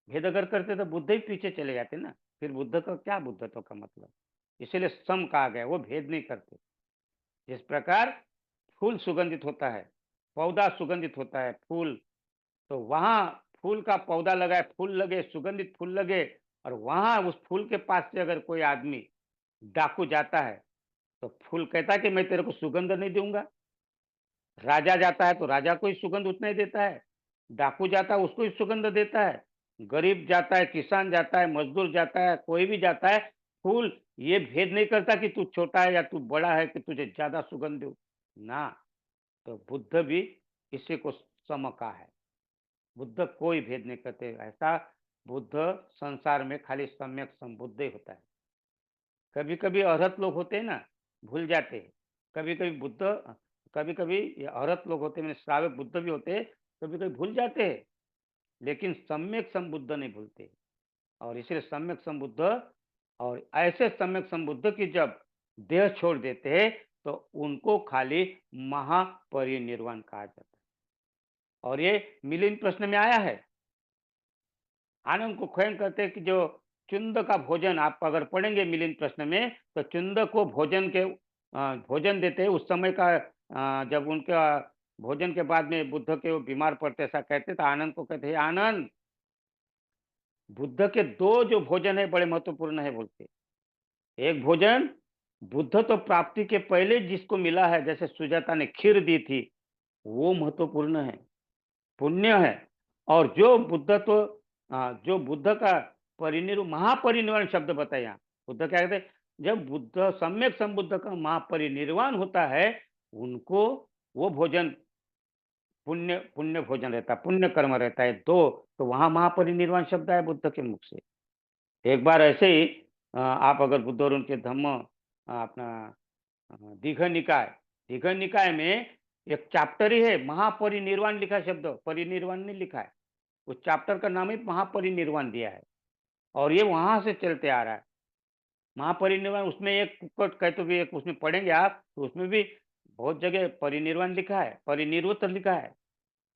भेद अगर करते तो बुद्ध ही पीछे चले जाते ना। फिर बुद्ध का क्या बुद्धत्व का मतलब? इसीलिए सम कहा गया, वो भेद नहीं करते। जिस प्रकार फूल सुगंधित होता है, पौधा सुगंधित होता है, फूल, तो वहां फूल का पौधा लगाए, फूल लगे, सुगंधित फूल लगे, और वहां उस फूल के पास से अगर कोई आदमी डाकू जाता है तो फूल कहता है कि मैं तेरे को सुगंध नहीं दूंगा। राजा जाता है तो राजा को ही सुगंध उतना ही देता है, डाकू जाता है उसको ही सुगंध देता है, गरीब जाता है, किसान जाता है, मजदूर जाता है, कोई भी जाता है, फूल ये भेद नहीं करता कि तू छोटा है या तू बड़ा है कि तुझे ज्यादा सुगंध दो ना। तो बुद्ध भी इसी को सम का है। बुद्ध कोई भेद नहीं करते। ऐसा बुद्ध संसार में खाली सम्यक संबुद्ध ही होता है। कभी कभी अरहत लोग होते हैं ना, भूल जाते हैं। कभी कभी बुद्ध, कभी कभी ये अरहत लोग होते हैं, श्रावक बुद्ध भी होते हैं, कभी कभी भूल जाते हैं। लेकिन सम्यक संबुद्ध नहीं भूलते। और इसलिए सम्यक संबुद्ध, और ऐसे सम्यक संबुद्ध की जब देह छोड़ देते हैं तो उनको खाली महापरिनिर्वाण कहा जाता है। और ये मिलिंद प्रश्न में आया है। आनंद को स्वयं कहते हैं कि जो चुंद का भोजन, आप अगर पढ़ेंगे मिलिंद प्रश्न में, तो चुंद को भोजन के भोजन देते हैं उस समय का। जब उनका भोजन के बाद में बुद्ध के वो बीमार पड़ते, ऐसा कहते, तो आनंद को कहते हैं आनंद, बुद्ध के 2 जो भोजन है बड़े महत्वपूर्ण है बोलते। एक भोजन बुद्ध तो प्राप्ति के पहले जिसको मिला है, जैसे सुजाता ने खीर दी थी, वो महत्वपूर्ण है, पुण्य है। और जो बुद्ध तो जो बुद्ध का महापरिनिर्वाण शब्द बताया यहाँ। बुद्ध क्या कहते हैं? जब बुद्ध सम्यक संबुद्ध का महापरिनिर्वाण होता है, उनको वो भोजन पुण्य पुण्य भोजन रहता है, पुण्य कर्म रहता है। तो वहां महापरिनिर्वाण शब्द है बुद्ध के मुख से। एक बार ऐसे ही आप अगर बुद्ध और उनके धम्म अपना दीघ निकाय, दीघ निकाय में एक चैप्टर ही है महापरिनिर्वाण लिखा, शब्द परिनिर्वाण नहीं लिखा है। उस चैप्टर का नाम ही महापरिनिर्वाण दिया है। और ये वहां से चलते आ रहा है महापरिनिर्वाण। उसमें एक कुक्कट कहते भी, एक उसमें पढ़ेंगे आप तो उसमें भी बहुत जगह परिनिर्वाण लिखा है, परिनिर्वृत्त लिखा है,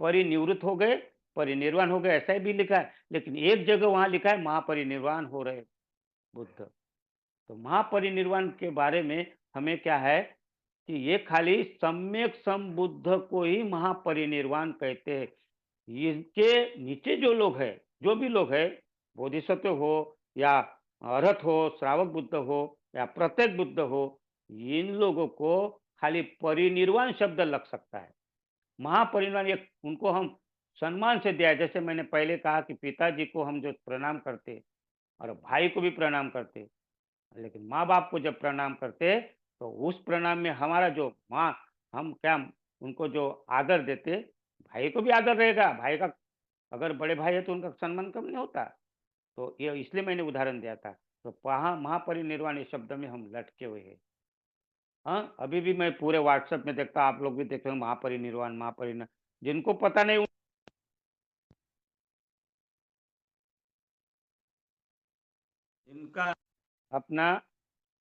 परिनिवृत्त हो गए, परिनिर्वाण हो गए, ऐसा भी लिखा है। लेकिन एक जगह वहां लिखा है महापरिनिर्वाण हो रहे बुद्ध। तो महापरिनिर्वाण के बारे में हमें क्या है कि ये खाली सम्यक संबुद्ध को ही महापरिनिर्वाण कहते हैं। इसके नीचे जो लोग हैं, जो भी लोग हैं, बोधिसत्व हो या अरहत हो, श्रावक बुद्ध हो या प्रत्येक बुद्ध हो, इन लोगों को खाली परिनिर्वाण शब्द लग सकता है। महापरिनिर्वाण एक उनको हम सम्मान से दिया है। जैसे मैंने पहले कहा कि पिताजी को हम जो प्रणाम करते और भाई को भी प्रणाम करते, लेकिन माँ बाप को जब प्रणाम करते तो उस प्रणाम में हमारा जो माँ, हम क्या उनको जो आदर देते, भाई को भी आदर रहेगा। भाई का अगर बड़े भाई है तो उनका सम्मान कम नहीं होता। तो ये इसलिए मैंने उदाहरण दिया था। तो वहाँ महापरिनिर्वाण इस शब्द में हम लटके हुए हैं। हाँ, अभी भी मैं पूरे व्हाट्सएप में देखता, आप लोग भी देख रहे हो महापरिनिर्वाण महापरिनिर्वाण। जिनको पता नहीं, इनका अपना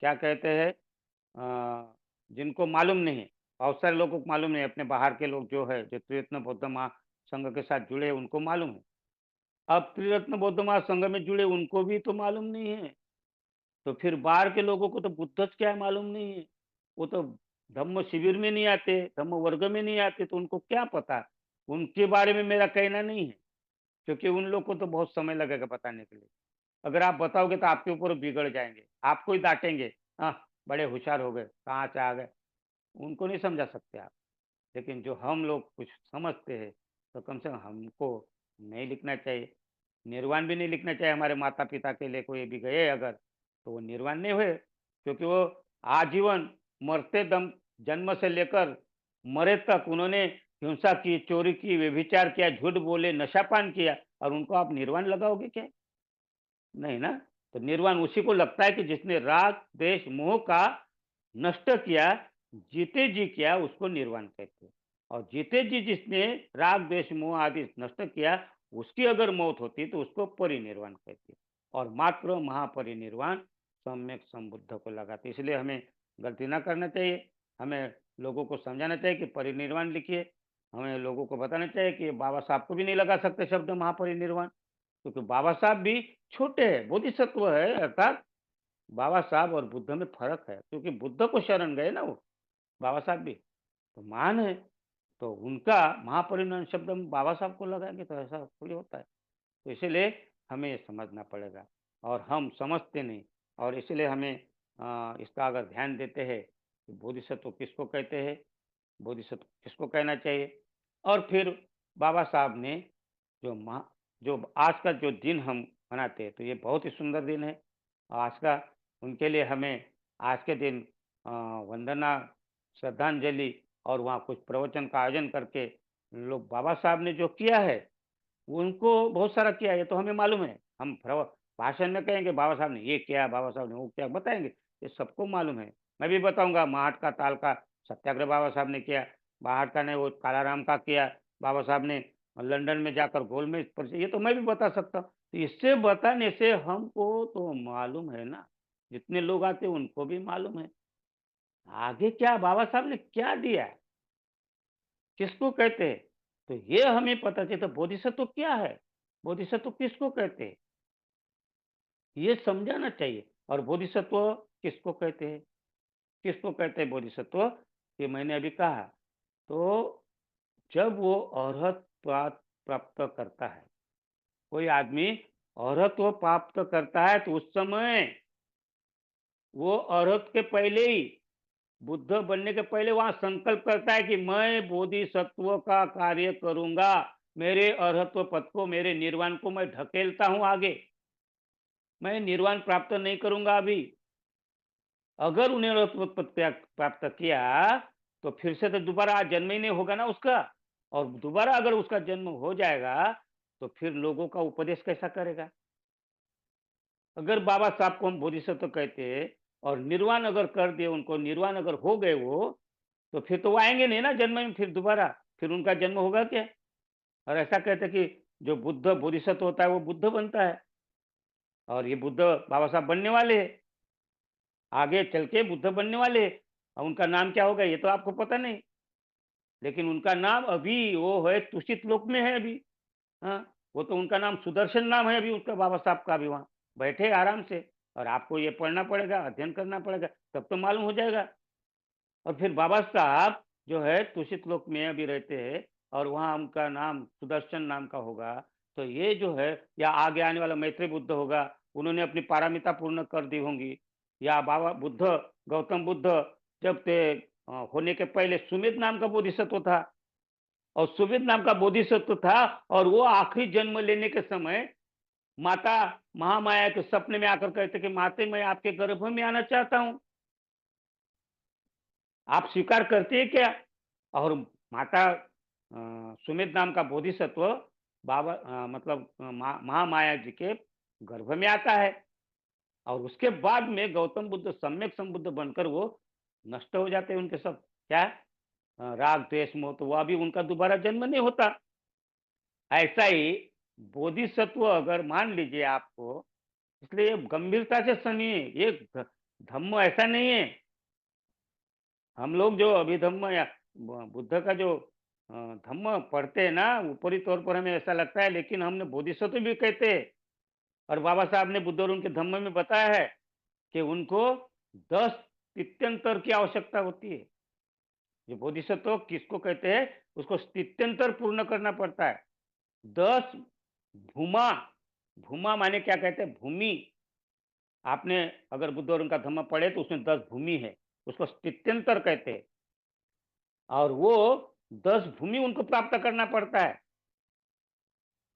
क्या कहते हैं, जिनको मालूम नहीं है, बहुत सारे लोगों को मालूम नहीं, अपने बाहर के लोग जो है, जो त्रिरत्न बौद्ध महासंघ के साथ जुड़े हैं, उनको मालूम है। अब त्रिरत्न बौद्ध महासंघ में जुड़े उनको भी तो मालूम नहीं है। तो फिर बाहर के लोगों को तो बुद्ध क्या है मालूम नहीं है। वो तो धम्म शिविर में नहीं आते, धम्म वर्ग में नहीं आते, तो उनको क्या पता। उनके बारे में मेरा कहना नहीं है, क्योंकि उन लोग को तो बहुत समय लगेगा बताने के लिए। अगर आप बताओगे तो आपके ऊपर बिगड़ जाएंगे, आपको ही डांटेंगे। हाँ, बड़े होशियार हो गए, कहाँ से आ गए। उनको नहीं समझा सकते आप। लेकिन जो हम लोग कुछ समझते हैं, तो कम से कम हमको नहीं लिखना चाहिए। निर्वाण भी नहीं लिखना चाहिए हमारे माता-पिता के लिए कोई भी गए अगर, तो वो निर्वाण नहीं हुए, क्योंकि वो आजीवन मरते दम जन्म से लेकर मरे तक उन्होंने हिंसा की, चोरी की, व्यभिचार किया, झूठ बोले, नशापान किया और उनको आप निर्वाण लगाओगे क्या? नहीं ना। तो निर्वाण उसी को लगता है कि जिसने राग, द्वेष, मोह का नष्ट किया, जीते जी किया उसको निर्वाण कहते हैं। और जीते जी जिसने राग, द्वेष, मोह आदि नष्ट किया, उसकी अगर मौत होती तो उसको परिनिर्वाण कहते हैं। और मात्र महापरिनिर्वाण सम्यक संबुद्ध को लगाते। इसलिए हमें गलती ना करना चाहिए। हमें लोगों को समझाना चाहिए कि परिनिर्वाण लिखिए। हमें लोगों को बताना चाहिए कि बाबा साहब को भी नहीं लगा सकते शब्द महापरिनिर्वाण। क्योंकि बाबा साहब भी छोटे हैं, बोधिसत्व है, अर्थात बाबा साहब और बुद्ध में फ़र्क है, क्योंकि बुद्ध को शरण गए ना वो, बाबा साहब भी, तो महान है, तो उनका महापरिनिर्वाण शब्द हम बाबा साहब को लगाएँगे तो ऐसा थोड़ी होता है। तो इसीलिए हमें ये समझना पड़ेगा और हम समझते नहीं और इसीलिए हमें इसका अगर ध्यान देते हैं कि बोधिसत्व किसको कहते हैं, बोधिसत्व किसको कहना चाहिए और फिर बाबा साहब ने जो महा जो आज का जो दिन हम मनाते हैं, तो ये बहुत ही सुंदर दिन है। आज का उनके लिए हमें आज के दिन वंदना, श्रद्धांजलि और वहाँ कुछ प्रवचन का आयोजन करके लोग बाबा साहब ने जो किया है, उनको बहुत सारा किया है, ये तो हमें मालूम है। हम भाषण में कहेंगे बाबा साहब ने ये किया, बाबा साहब ने वो किया, बताएँगे, ये सबको मालूम है। मैं भी बताऊँगा महाट का ताल का सत्याग्रह बाबा साहब ने किया, महाट का ने वो कालाराम का किया, बाबा साहब ने लंदन में जाकर गोलमेज पर ये तो मैं भी बता सकता हूँ। तो इससे बताने से हमको तो मालूम है ना, जितने लोग आते हैं उनको भी मालूम है। आगे क्या बाबा साहब ने क्या दिया है, किसको कहते हैं? तो ये हमें पता चाहिए तो बोधिसत्व क्या है? बोधिसत्व किसको कहते हैं? ये समझाना चाहिए और बोधिसत्व किसको कहते हैं? किसको कहते हैं बोधिसत्व? ये मैंने अभी कहा। तो जब वो अरहत प्राप्त करता है, कोई आदमी अरहत्व प्राप्त करता है तो उस समय वो अरहत के पहले ही बुद्ध बनने के पहले वहां संकल्प करता है कि मैं बोधिसत्व का कार्य करूंगा, मेरे अरहत्व पद को, मेरे निर्वाण को मैं ढकेलता हूं आगे, मैं निर्वाण प्राप्त नहीं करूंगा अभी। अगर उन्हें अरहत्व पद प्राप्त किया तो फिर से तो दोबारा जन्म ही नहीं होगा ना उसका। और दोबारा अगर उसका जन्म हो जाएगा तो फिर लोगों का उपदेश कैसा करेगा? अगर बाबा साहब को हम बोधिसत्व कहते और निर्वाण अगर कर दिए उनको, निर्वाण अगर हो गए वो, तो फिर तो वो आएँगे नहीं ना जन्म में फिर दोबारा, फिर उनका जन्म होगा क्या? और ऐसा कहते हैं कि जो बुद्ध बोधिसत्व होता है वो बुद्ध बनता है और ये बुद्ध बाबा साहब बनने वाले हैं, आगे चल के बुद्ध बनने वाले हैं। और उनका नाम क्या होगा ये तो आपको पता नहीं, लेकिन उनका नाम अभी वो है तुषित लोक में है अभी। हाँ, वो तो उनका नाम सुदर्शन नाम है अभी उसका बाबा साहब का अभी वहाँ, बैठे आराम से और आपको ये पढ़ना पड़ेगा, अध्ययन करना पड़ेगा, तब तो मालूम हो जाएगा। और फिर बाबा साहब जो है तुषित लोक में अभी रहते हैं और वहाँ उनका नाम सुदर्शन नाम का होगा। तो ये जो है या आगे आने वाला मैत्री बुद्ध होगा, उन्होंने अपनी पारमिता पूर्ण कर दी होंगी। या बाबा बुद्ध, गौतम बुद्ध जब थे होने के पहले सुमेध नाम का बोधिसत्व था और सुमेध नाम का बोधिसत्व था और वो आखिरी जन्म लेने के समय माता महामाया के सपने में आकर कहते कि माते मैं आपके गर्भ में आना चाहता हूँ। आप स्वीकार करते हैं क्या? और माता सुमेध नाम का बोधिसत्व बाबा मतलब महामाया जी के गर्भ में आता है और उसके बाद में गौतम बुद्ध सम्यक संबुद्ध बनकर वो नष्ट हो जाते हैं उनके सब क्या राग द्वेष मोह तो वो अभी उनका दोबारा जन्म नहीं होता। ऐसा ही बोधिसत्व अगर मान लीजिए आपको, इसलिए गंभीरता से सुनिए, ये धम्म ऐसा नहीं है। हम लोग जो अभिधम्म या बुद्ध का जो धम्म पढ़ते हैं ना, ऊपरी तौर पर हमें ऐसा लगता है, लेकिन हमने बोधिसत्व भी कहते हैं और बाबा साहब ने बुद्ध और उनके धम्म में बताया है कि उनको 10 स्थित्यंतर की आवश्यकता होती है। जो बोधिसत्व किसको कहते हैं, उसको स्थित्यंतर पूर्ण करना पड़ता है। 10 भूमा, भूमा माने क्या कहते हैं, भूमि। आपने अगर बुद्ध और उनका धम्म पढ़े तो उसमें 10 भूमि है, उसको स्थित्यंतर कहते हैं। और वो 10 भूमि उनको प्राप्त करना पड़ता है।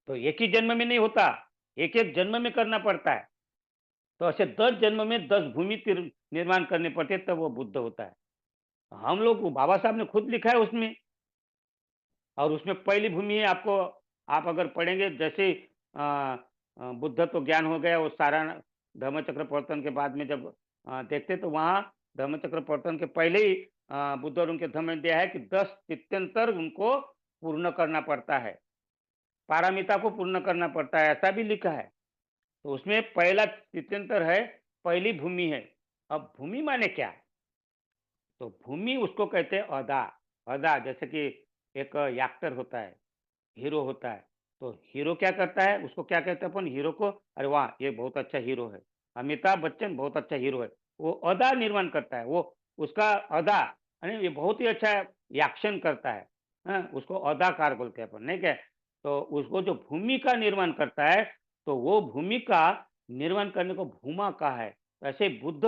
तो एक ही जन्म में नहीं होता, एक-एक जन्म में करना पड़ता है। तो ऐसे 10 जन्म में 10 भूमि निर्माण करने पड़ते हैं, तब वो बुद्ध होता है। हम लोग को बाबा साहब ने खुद लिखा है उसमें, और उसमें पहली भूमि है आपको, आप अगर पढ़ेंगे जैसे अ बुद्ध तो ज्ञान हो गया, वो सारा धम्मचक्र प्रवर्तन के बाद में जब देखते तो वहाँ धम्मचक्र प्रवर्तन के पहले ही बुद्ध और उनके धम्म में दिया है कि 10 तीर्थंकर उनको पूर्ण करना पड़ता है, पारमिता को पूर्ण करना पड़ता है, ऐसा भी लिखा है। तो उसमें पहला तीर्थंकर है, पहली भूमि है। अब भूमि माने क्या है? तो भूमि उसको कहते हैं अदा। अदा जैसे कि एक एक्टर होता है, हीरो होता है। तो हीरो क्या करता है? उसको क्या कहते हैं अपन हीरो को? अरे वाह! ये बहुत अच्छा हीरो है। अमिताभ बच्चन बहुत अच्छा हीरो है। वो अदा निर्माण करता है। वो उसका अदा, अरे ये बहुत ही अच्छा एक्शन करता है। हाँ, उसको अदाकार बोलते हैं अपन, नहीं क्या? तो उसको जो भूमि का निर्माण करता है, तो वो भूमि का निर्माण करने को भूमा कहा है। ऐसे बुद्ध,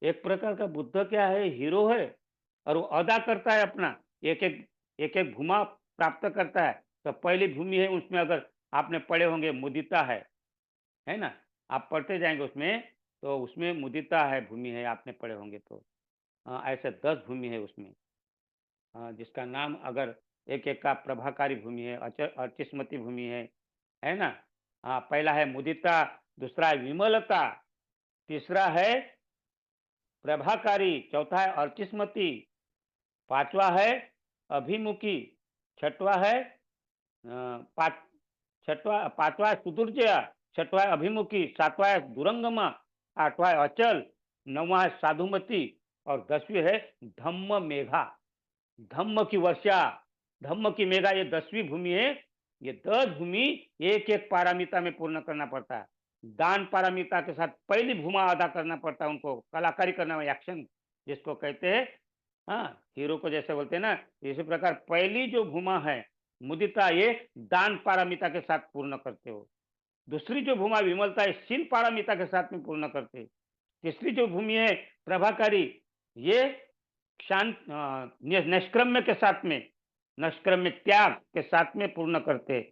एक प्रकार का बुद्ध क्या है? हीरो है, और वो अदा करता है अपना, एक-एक एक-एक भूमा प्राप्त करता है। तो पहली भूमि है, उसमें अगर आपने पढ़े होंगे मुदिता है ना? आप पढ़ते जाएँगे उसमें, तो उसमें मुदिता है, भूमि है, आपने पढ़े होंगे तो। ऐसे 10 भूमि है उसमें। जिसका नाम अगर एक-एक का प्रभाकारी भूमि है, अर्चिष्मती भूमि है ना? पहला है मुदिता, दूसरा है विमलता, तीसरा है प्रभाकारी, चौथा है अर्चिष्मती, पाँचवा है अभिमुखी, छठवा है पाँच छठवां, पाँचवा है सुदुर्जया, छठवा है अभिमुखी, सातवां है दुरंगमा, आठवां है अचल, नौवां है साधुमती, और 10वीं है धम्म मेघा। धम्म की वर्षा, धम्म की मेघा, ये 10वीं भूमि है। ये 10 भूमि एक-एक पारमिता में पूर्ण करना पड़ता है। दान पारमिता के साथ पहली भूमा अदा करना पड़ता है उनको, कलाकारी करना, एक्शन जिसको कहते हैं। हीरो को जैसे बोलते हैं ना, इसी प्रकार पहली जो भूमा है, मुदिता, ये दान पारमिता के साथ पूर्ण करते हो। दूसरी जो भूमा विमलता है, शील पारमिता के साथ में पूर्ण करते हैं। तीसरी जो भूमि है प्रभाकारी, ये शांत निष्क्रम्य के साथ में, नष्क्रम्य त्याग के साथ में पूर्ण करते हैं।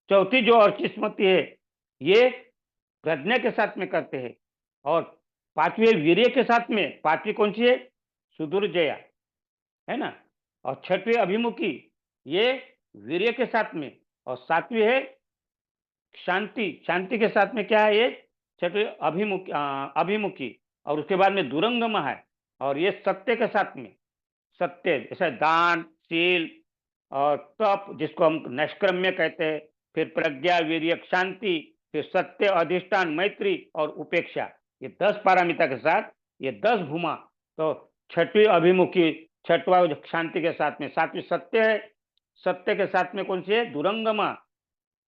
चौथी जो अर्चिष्मती है, ये प्रज्ञा के साथ में करते हैं। और पांचवी है वीर्य के साथ में, पांचवी कौन सी है? सुदुर्जया, है ना? और छठवीं अभिमुखी, ये वीर्य के साथ में। और सातवीं है शांति, शांति के साथ में क्या है ये? छठवीं अभिमुखी। और उसके बाद में दुरंगमा है, और ये सत्य के साथ में, सत्य जैसे दान, शील और तप जिसको हम नैष्क्रम्य कहते हैं, फिर प्रज्ञा, वीर्य, शांति, फिर सत्य, अधिष्ठान, मैत्री और उपेक्षा, ये 10 पारमिता के साथ ये 10 भूमा। तो छठवीं अभिमुखी, छठवां शांति के साथ में, सातवीं सत्य है, सत्य के साथ में कौन सी है? दुरंगमा।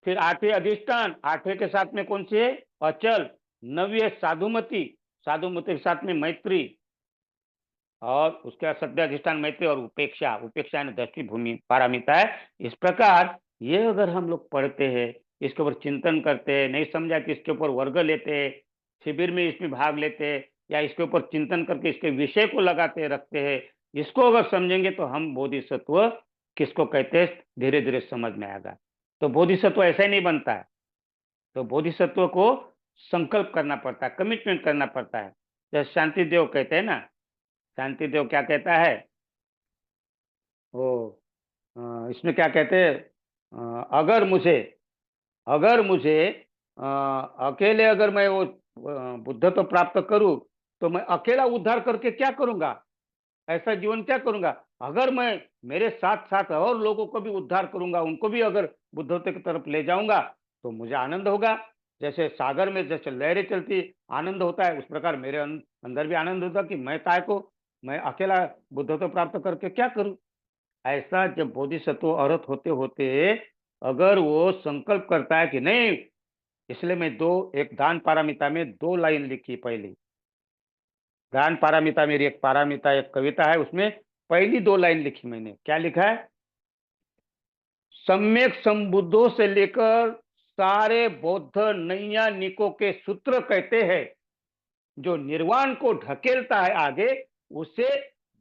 फिर आठवीं अधिष्ठान, आठवें के साथ में कौन सी है? अचल। नवीं है साधुमती, साधुमती के साथ में मैत्री, और उसके बाद सत्य, अधिष्ठान, मैत्री और उपेक्षा, उपेक्षा यानी 10वीं भूमि पारमिता है। इस प्रकार ये अगर हम लोग पढ़ते हैं, इसके ऊपर चिंतन करते हैं, नहीं समझा कि इसके ऊपर वर्ग लेते हैं, शिविर में इसमें भाग लेते हैं, या इसके ऊपर चिंतन करके इसके विषय को लगाते रखते हैं, इसको अगर समझेंगे तो हम बोधिसत्व किसको कहते हैं धीरे धीरे समझ में आएगा। तो बोधिसत्व ऐसा ही नहीं बनता है। तो बोधिसत्व को संकल्प करना पड़ता है, कमिटमेंट करना पड़ता है। जैसे शांति देव कहते हैं ना, शांति देव क्या कहता है? वो इसमें क्या कहते हैं? अगर मुझे अकेले अगर मैं वो बुद्ध तो प्राप्त करूं, तो मैं अकेला उद्धार करके क्या करूंगा? ऐसा जीवन क्या करूंगा? अगर मैं मेरे साथ साथ और लोगों को भी उद्धार करूंगा, उनको भी अगर बुद्धत्व की तरफ ले जाऊंगा, तो मुझे आनंद होगा। जैसे सागर में जैसे लहरें चलती आनंद होता है, उस प्रकार मेरे अंदर भी आनंद होता कि मैं अकेला बुद्धत्व प्राप्त करके क्या करूं? ऐसा जब बोधिसत्व अर्हत होते होते अगर वो संकल्प करता है कि नहीं, इसलिए मैं दो, एक दान पारमिता में 2 लाइन लिखी पहली। दान पारमिता मेरी एक पारमिता, एक कविता है, उसमें पहली 2 लाइन लिखी मैंने। क्या लिखा है? सम्यक संबुद्धों से लेकर सारे बौद्ध नैयायिकों के सूत्र कहते हैं, जो निर्वाण को ढकेलता है आगे, उसे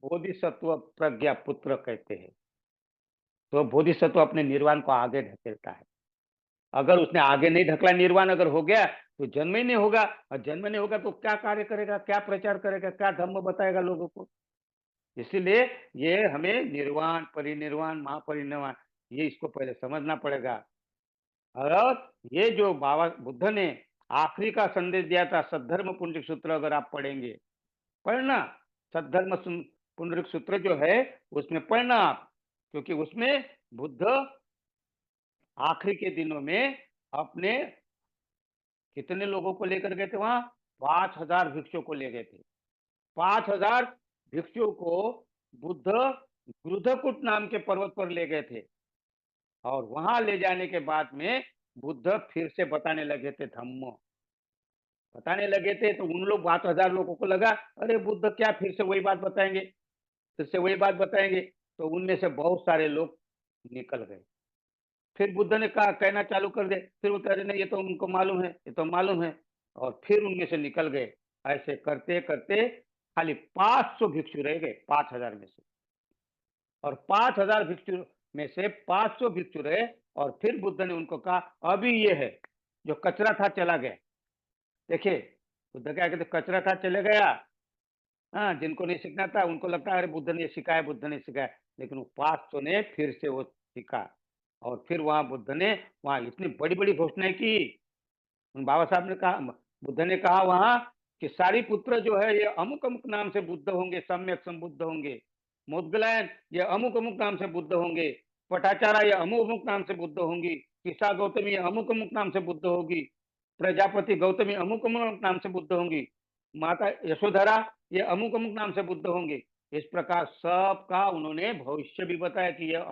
बोधिसत्व प्रज्ञा पुत्र कहते हैं। तो बोधिसत्व अपने निर्वाण को आगे ढकेलता है। अगर उसने आगे नहीं ढकला, निर्वाण अगर हो गया तो जन्म ही नहीं होगा, और जन्म नहीं होगा तो क्या कार्य करेगा, क्या प्रचार करेगा, क्या धर्म बताएगा लोगों को। इसीलिए ये हमें निर्वाण, परिनिर्वाण, महापरिनिर्वाण, ये इसको पहले समझना पड़ेगा। और ये जो बाबा बुद्ध ने आखिरी का संदेश दिया था, सद्धर्म पुंडरीक सूत्र, अगर आप पढ़ेंगे, पढ़ना, सद्धर्म पुंडरीक सूत्र जो है उसमें पढ़ना आप, क्योंकि उसमें बुद्ध आखिरी के दिनों में अपने कितने लोगों को लेकर गए थे वहां, 5,000 भिक्षुओं को ले गए थे। 5,000 भिक्षुओं को बुद्ध गृधकुट नाम के पर्वत पर ले गए थे, और वहां ले जाने के बाद में बुद्ध फिर से बताने लगे थे धम्म, बताने लगे थे। तो उन लोग 5,000 लोगों को लगा, अरे बुद्ध क्या फिर से वही बात बताएंगे, फिर से वही बात बताएंगे। तो उनमें से बहुत सारे लोग निकल गए। फिर बुद्ध ने कहा, कहना चालू कर दे, फिर वो कह रहे नहीं, ये तो उनको मालूम है, ये तो मालूम है, और फिर उनमें से निकल गए। ऐसे करते करते खाली 500 भिक्षु रह गए 5,000 में से, और 5,000 भिक्षु में से 500 भिक्षु रहे। और फिर बुद्ध ने उनको कहा, अभी ये है जो कचरा था चला गया। देखिए, बुद्ध क्या कहते, कचरा था चले गया। हाँ, जिनको नहीं सीखना था उनको लगता है अरे बुद्ध ने सिखाया, बुद्ध ने सिखाया, लेकिन वो 500 ने फिर से वो सीखा। और फिर वहां बुद्ध ने वहां इतनी बड़ी बड़ी घोषणाएं की। उन बाबा साहब ने कहा, बुद्ध ने कहा वहां कि सारी पुत्र जो है ये अमुक अमुक नाम से बुद्ध होंगे, सम्यक संबुद्ध होंगे। मोदगलायन ये अमुक अमुक नाम से बुद्ध होंगे। पटाचारा ये अमुक अमुक नाम से बुद्ध होंगी। किसा गौतमी ये अमुक अमुक नाम से बुद्ध होगी। प्रजापति गौतमी अमुक अमुक नाम से बुद्ध होंगी। माता यशोधरा ये अमुक अमुक नाम से बुद्ध होंगे। इस प्रकार सबका उन्होंने भविष्य भी बताया कि ये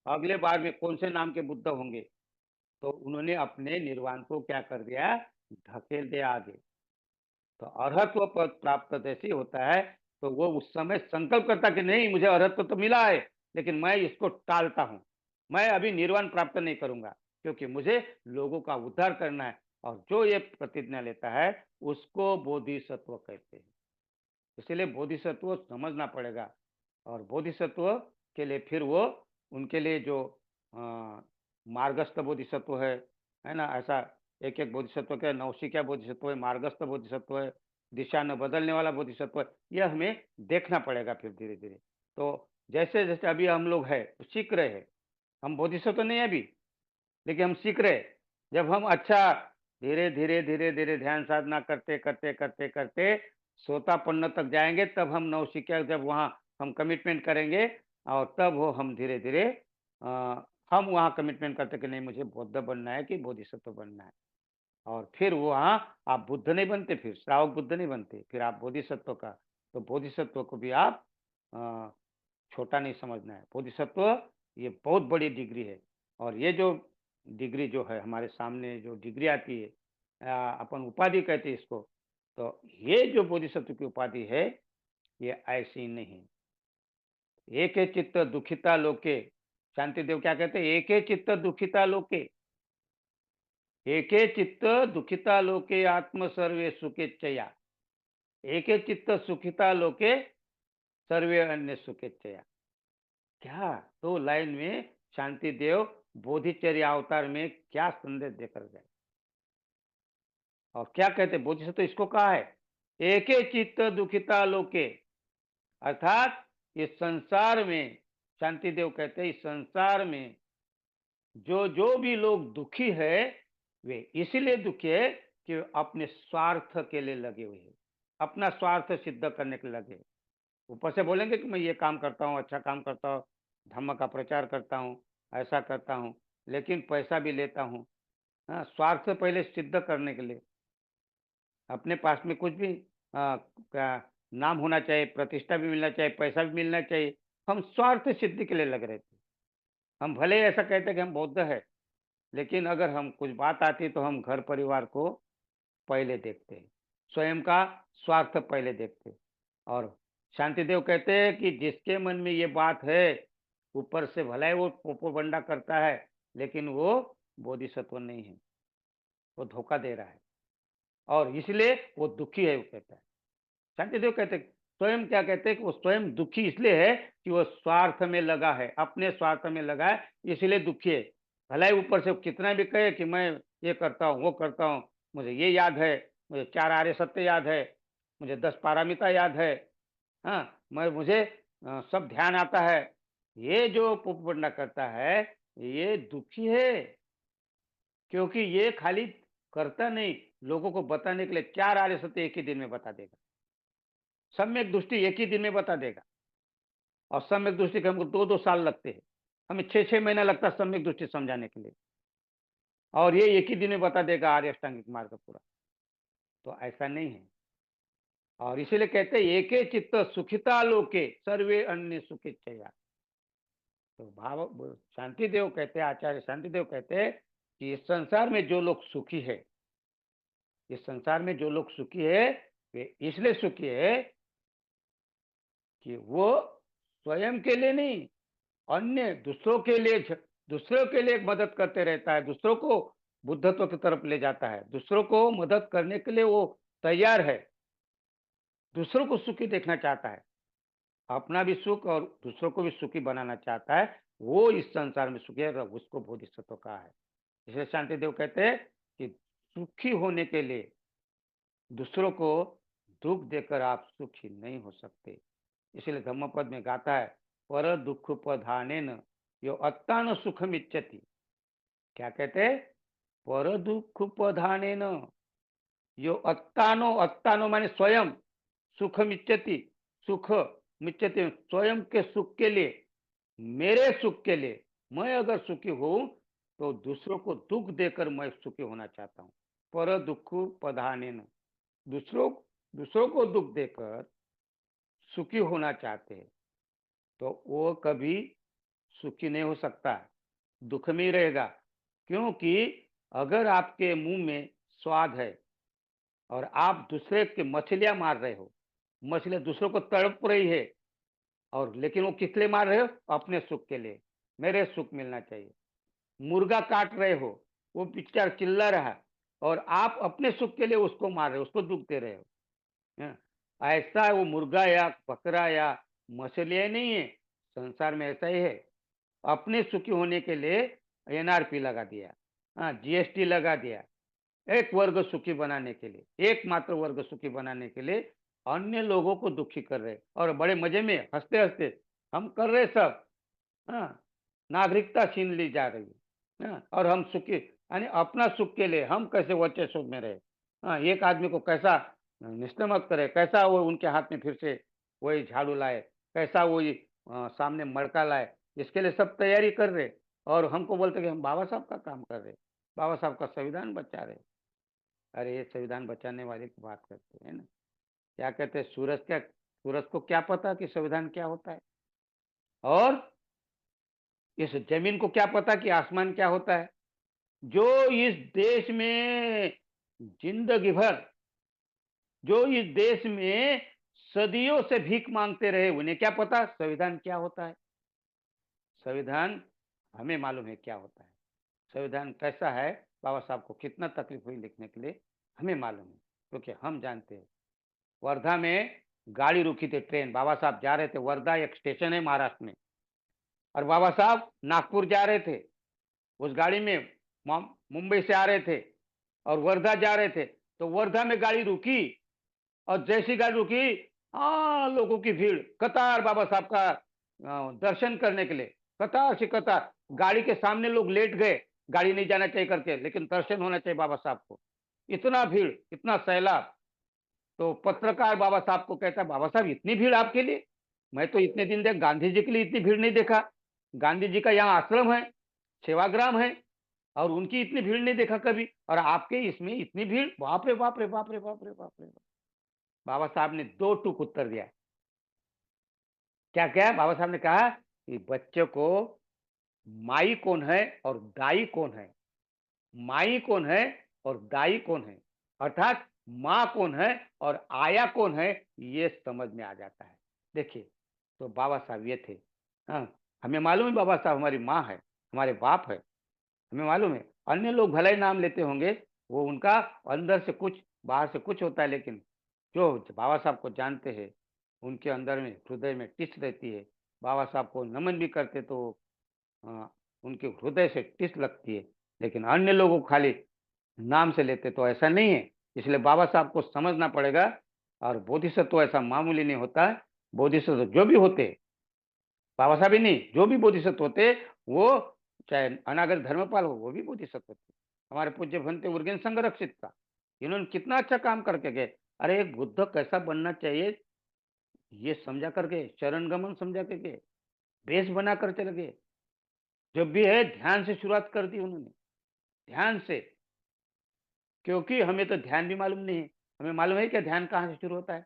अगले बार में कौन से नाम के बुद्ध होंगे। तो उन्होंने अपने निर्वाण को क्या कर दिया, धकेल दिया आगे। तो अरहत्व पद प्राप्त जैसे होता है, तो वो उस समय संकल्प करता कि नहीं, मुझे अरहत्व तो मिला है, लेकिन मैं इसको टालता हूं, मैं अभी निर्वाण प्राप्त नहीं करूंगा, क्योंकि मुझे लोगों का उद्धार करना है। और जो ये प्रतिज्ञा लेता है उसको बोधिसत्व कहते हैं। इसलिए बोधिसत्व समझना पड़ेगा। और बोधिसत्व के लिए फिर वो उनके लिए जो मार्गस्थ बोधिसत्व है ना, ऐसा एक एक बोधिसत्व के, नौसिका बोधिसत्व है, मार्गस्थ बोधिसत्व है, दिशा न बदलने वाला बोधिसत्व है, यह हमें देखना पड़ेगा फिर धीरे धीरे। तो जैसे जैसे अभी हम लोग है सीख रहे हैं, हम बोधिसत्व नहीं है अभी, लेकिन हम सीख रहे। जब हम अच्छा धीरे धीरे धीरे धीरे ध्यान साधना करते करते करते करते सोतापन्न तक जाएंगे, तब हम नौसिखिया, जब वहां हम कमिटमेंट करेंगे, और तब वो हम धीरे धीरे हम वहां कमिटमेंट करते कि नहीं, मुझे बौद्ध बनना है कि बोधिसत्व बनना है। और फिर वहां आप बुद्ध नहीं बनते, फिर श्रावक बुद्ध नहीं बनते, फिर आप बोधिसत्व का। तो बोधिसत्व को भी आप छोटा नहीं समझना है। बोधिसत्व ये बहुत बड़ी डिग्री है। और ये जो डिग्री जो है हमारे सामने, जो डिग्री आती है, अपन उपाधि कहते हैं इसको, तो ये जो बोधिसत्व की उपाधि है ये ऐसी नहीं। एक चित्त दुखिता लोके, शांति देव क्या कहते हैं, एक चित्त दुखिता लोके, एक चित्त दुखिता लोके आत्म सर्वे सुखेच्छया, एक चित्त सुखिता लोके सर्वे अन्य सुखेच्छया। क्या तो लाइन में शांति देव बोधिचर्य अवतार में क्या संदेश देकर गए। और क्या कहते बोधिसत्व इसको कहा है, एक चित्त दुखिता लोके, अर्थात इस संसार में, शांति देव कहते हैं इस संसार में जो जो भी लोग दुखी है, वे इसलिए दुखी है कि अपने स्वार्थ के लिए लगे हुए हैं, अपना स्वार्थ सिद्ध करने के लिए लगे। ऊपर से बोलेंगे कि मैं ये काम करता हूँ, अच्छा काम करता हूँ, धर्म का प्रचार करता हूँ, ऐसा करता हूँ, लेकिन पैसा भी लेता हूँ। हाँ, स्वार्थ पहले सिद्ध करने के लिए, अपने पास में कुछ भी क्या नाम होना चाहिए, प्रतिष्ठा भी मिलना चाहिए, पैसा भी मिलना चाहिए, हम स्वार्थ सिद्धि के लिए लग रहे थे। हम भले ही ऐसा कहते कि हम बौद्ध है, लेकिन अगर हम कुछ बात आती तो हम घर परिवार को पहले देखते हैं, स्वयं का स्वार्थ पहले देखते हैं। और शांतिदेव कहते हैं कि जिसके मन में ये बात है, ऊपर से भला ही वो पोपोबंडा करता है, लेकिन वो बोधिसत्व नहीं है, वो धोखा दे रहा है, और इसलिए वो दुखी है, वो कहता है। शांतिदेव कहते हैं, स्वयं क्या कहते हैं कि वो स्वयं दुखी इसलिए है कि वो स्वार्थ में लगा है, अपने स्वार्थ में लगा है, इसलिए दुखी है। भलाई ऊपर से कितना भी कहे कि मैं ये करता हूँ, वो करता हूँ, मुझे ये याद है, मुझे 4 आर्य सत्य याद है, मुझे 10 पारमिता याद है, हाँ, मुझे सब ध्यान आता है। ये जो पोपगुंडा करता है, ये दुखी है, क्योंकि ये खाली करता नहीं, लोगों को बताने के लिए 4 आर्य सत्य एक ही दिन में बता देगा। सम्यक दृष्टि एक ही दिन में बता देगा, और सम्यक दृष्टि के हमको 2-2 साल लगते हैं। हमें 6-6 महीना लगता है सम्यक दृष्टि समझाने के लिए, और ये एक ही दिन में बता देगा आर्य अष्टांगिक मार्ग पूरा। तो ऐसा नहीं है, और इसीलिए कहते हैं एके चित्त सुखिता लोके सर्वे अन्य सुखिच्चया। तो भाव शांति देव कहते हैं, आचार्य शांति देव कहते हैं कि इस संसार में जो लोग सुखी है, इस संसार में जो लोग सुखी है, वे इसलिए सुखी है कि वो स्वयं के लिए नहीं, अन्य दूसरों के लिए मदद करते रहता है, दूसरों को बुद्धत्व की तरफ ले जाता है, दूसरों को मदद करने के लिए वो तैयार है, दूसरों को सुखी देखना चाहता है, अपना भी सुख और दूसरों को भी सुखी बनाना चाहता है। वो इस संसार में सुखी है, उसको बोधिसत्व कहा है। इसलिए शांतिदेव कहते हैं कि सुखी होने के लिए दूसरों को दुख देकर आप सुखी नहीं हो सकते। इसलिए धम्मपद में गाता है, पर दुख पधानेन यो अत्तान सुखम इच्छति। क्या कहते हैं? पर दुख पधानेन यो अत्तानो, अत्तानो माने स्वयं, सुखम इच्छति, सुख मिच्छति, स्वयं के सुख के लिए, मेरे सुख के लिए, मैं अगर सुखी हूं तो दूसरों को दुख देकर मैं सुखी होना चाहता हूं। पर दुख पधानेन, दूसरों दूसरों को दुख देकर सुखी होना चाहते हैं, तो वो कभी सुखी नहीं हो सकता, दुख में ही रहेगा। क्योंकि अगर आपके मुंह में स्वाद है और आप दूसरे के मछलियां मार रहे हो, मछलियां दूसरों को तड़प रही है, और लेकिन वो किस लिए मार रहे हो? अपने सुख के लिए, मेरे सुख मिलना चाहिए। मुर्गा काट रहे हो, वो पिक्चर चिल्ला रहा है, और आप अपने सुख के लिए उसको मार रहे हो, उसको दुख दे रहे हो। हाँ, ऐसा वो मुर्गा या बकरा या मछलियां नहीं है, संसार में ऐसा ही है। अपने सुखी होने के लिए एनआरपी लगा दिया, हाँ, जीएसटी लगा दिया, एक वर्ग सुखी बनाने के लिए, एकमात्र वर्ग सुखी बनाने के लिए अन्य लोगों को दुखी कर रहे, और बड़े मजे में हंसते हंसते हम कर रहे सब, हाँ, नागरिकता छीन ली जा रही है, हाँ, और हम सुखी, यानी अपना सुख के लिए हम कैसे वर्चस्व में रहे, हाँ, एक आदमी को कैसा निस्तमत करे, कैसा वो उनके हाथ में फिर से वही झाड़ू लाए, कैसा वही सामने मड़का लाए, इसके लिए सब तैयारी कर रहे, और हमको बोलते कि हम बाबा साहब का काम कर रहे, बाबा साहब का संविधान बचा रहे। अरे ये संविधान बचाने वाले की बात करते हैं ना, क्या कहते हैं, सूरज को क्या पता कि संविधान क्या होता है, और इस जमीन को क्या पता कि आसमान क्या होता है। जो इस देश में जिंदगी भर, जो इस देश में सदियों से भीख मांगते रहे, उन्हें क्या पता संविधान क्या होता है। संविधान हमें मालूम है क्या होता है, संविधान कैसा है, बाबा साहब को कितना तकलीफ हुई लिखने के लिए, हमें मालूम है, क्योंकि हम जानते हैं। वर्धा में गाड़ी रुकी थी, ट्रेन, बाबा साहब जा रहे थे, वर्धा एक स्टेशन है महाराष्ट्र में, और बाबा साहब नागपुर जा रहे थे, उस गाड़ी में मुंबई से आ रहे थे और वर्धा जा रहे थे, तो वर्धा में गाड़ी रुकी, और जैसी गाड़ी रुकी, हाँ, लोगों की भीड़, कतार बाबा साहब का दर्शन करने के लिए, कतार से कतार, गाड़ी के सामने लोग लेट गए, गाड़ी नहीं जाना चाहिए करके, लेकिन दर्शन होना चाहिए बाबा साहब को, इतना भीड़, इतना सैलाब। तो पत्रकार बाबा साहब को कहता है, बाबा साहब इतनी भीड़ आपके लिए, मैं तो इतने दिन देख गांधी जी के लिए इतनी भीड़ नहीं देखा, गांधी जी का यहाँ आश्रम है, सेवाग्राम है, और उनकी इतनी भीड़ नहीं देखा कभी, और आपके इसमें इतनी भीड़, बाप रे बाप रे बाप रे बाप रे बाप रे बाप। बाबा साहब ने 2 टूक उत्तर दिया। क्या क्या बाबा साहब ने कहा कि बच्चों को माई कौन है और दाई कौन है, माई कौन है और दाई कौन है, अर्थात माँ कौन है और आया कौन है, ये समझ में आ जाता है। देखिए, तो बाबा साहब ये थे, हाँ, हमें मालूम है बाबा साहब हमारी माँ है, हमारे बाप है, हमें मालूम है। अन्य लोग भले ही नाम लेते होंगे, वो उनका अंदर से कुछ, बाहर से कुछ होता है, लेकिन जो बाबा साहब को जानते हैं, उनके अंदर में, हृदय में टिस रहती है। बाबा साहब को नमन भी करते तो उनके हृदय से टिस लगती है, लेकिन अन्य लोगों को खाली नाम से लेते, तो ऐसा नहीं है। इसलिए बाबा साहब को समझना पड़ेगा। और बोधिसत्व ऐसा मामूली नहीं होता है। बोधिसत्व जो भी होते, बाबा साहब ही नहीं, जो भी बोधिसत्व होते, वो चाहे अनागत धर्मपाल हो, वो भी बोधिसत्व थे। हमारे पूज्य भंते उर्गेन संघरक्षित था, इन्होंने कितना अच्छा काम करके गए। अरे एक बुद्ध कैसा बनना चाहिए ये समझा करके, चरण गमन समझा करके, बेस बना कर चले गए। जब भी है ध्यान से शुरुआत कर दी उन्होंने, ध्यान से। क्योंकि हमें तो ध्यान भी मालूम नहीं है। हमें मालूम है क्या ध्यान कहाँ से शुरू होता है?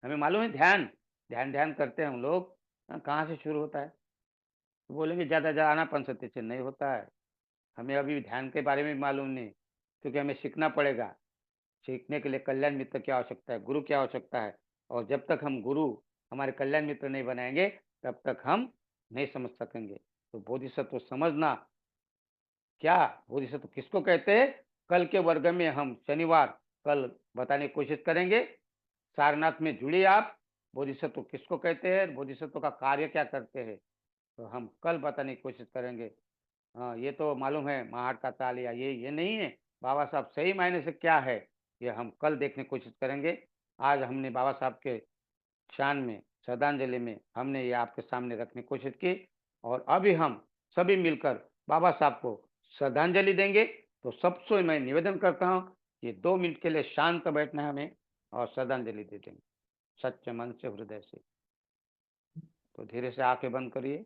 हमें मालूम है ध्यान, ध्यान ध्यान करते हैं हम लोग, कहाँ से शुरू होता है? तो बोलेंगे ज्यादा ज्यादा आनापान सती से नहीं होता है। हमें अभी ध्यान के बारे में भी मालूम नहीं, क्योंकि हमें सीखना पड़ेगा। सीखने के लिए कल्याण मित्र की आवश्यकता है, गुरु की आवश्यकता है। और जब तक हम गुरु हमारे कल्याण मित्र नहीं बनाएंगे, तब तक हम नहीं समझ सकेंगे। तो बोधिसत्व समझना, क्या बोधिसत्व किसको कहते हैं? कल के वर्ग में हम शनिवार कल बताने की कोशिश करेंगे। सारनाथ में जुड़िए आप। बोधिसत्व किसको कहते हैं, बोधिसत्व का कार्य क्या करते हैं, तो हम कल बताने की कोशिश करेंगे। हाँ, ये तो मालूम है महाट का ताल, या ये नहीं है। बाबा साहब सही मायने से क्या है, ये हम कल देखने की कोशिश करेंगे। आज हमने बाबा साहब के शान में, श्रद्धांजलि में, हमने ये आपके सामने रखने की कोशिश की। और अभी हम सभी मिलकर बाबा साहब को श्रद्धांजलि देंगे। तो सबसे मैं निवेदन करता हूँ, ये 2 मिनट के लिए शांत बैठना है हमें, और श्रद्धांजलि दे देंगे सच्चे मन से, हृदय से। तो धीरे से आंखें बंद करिए।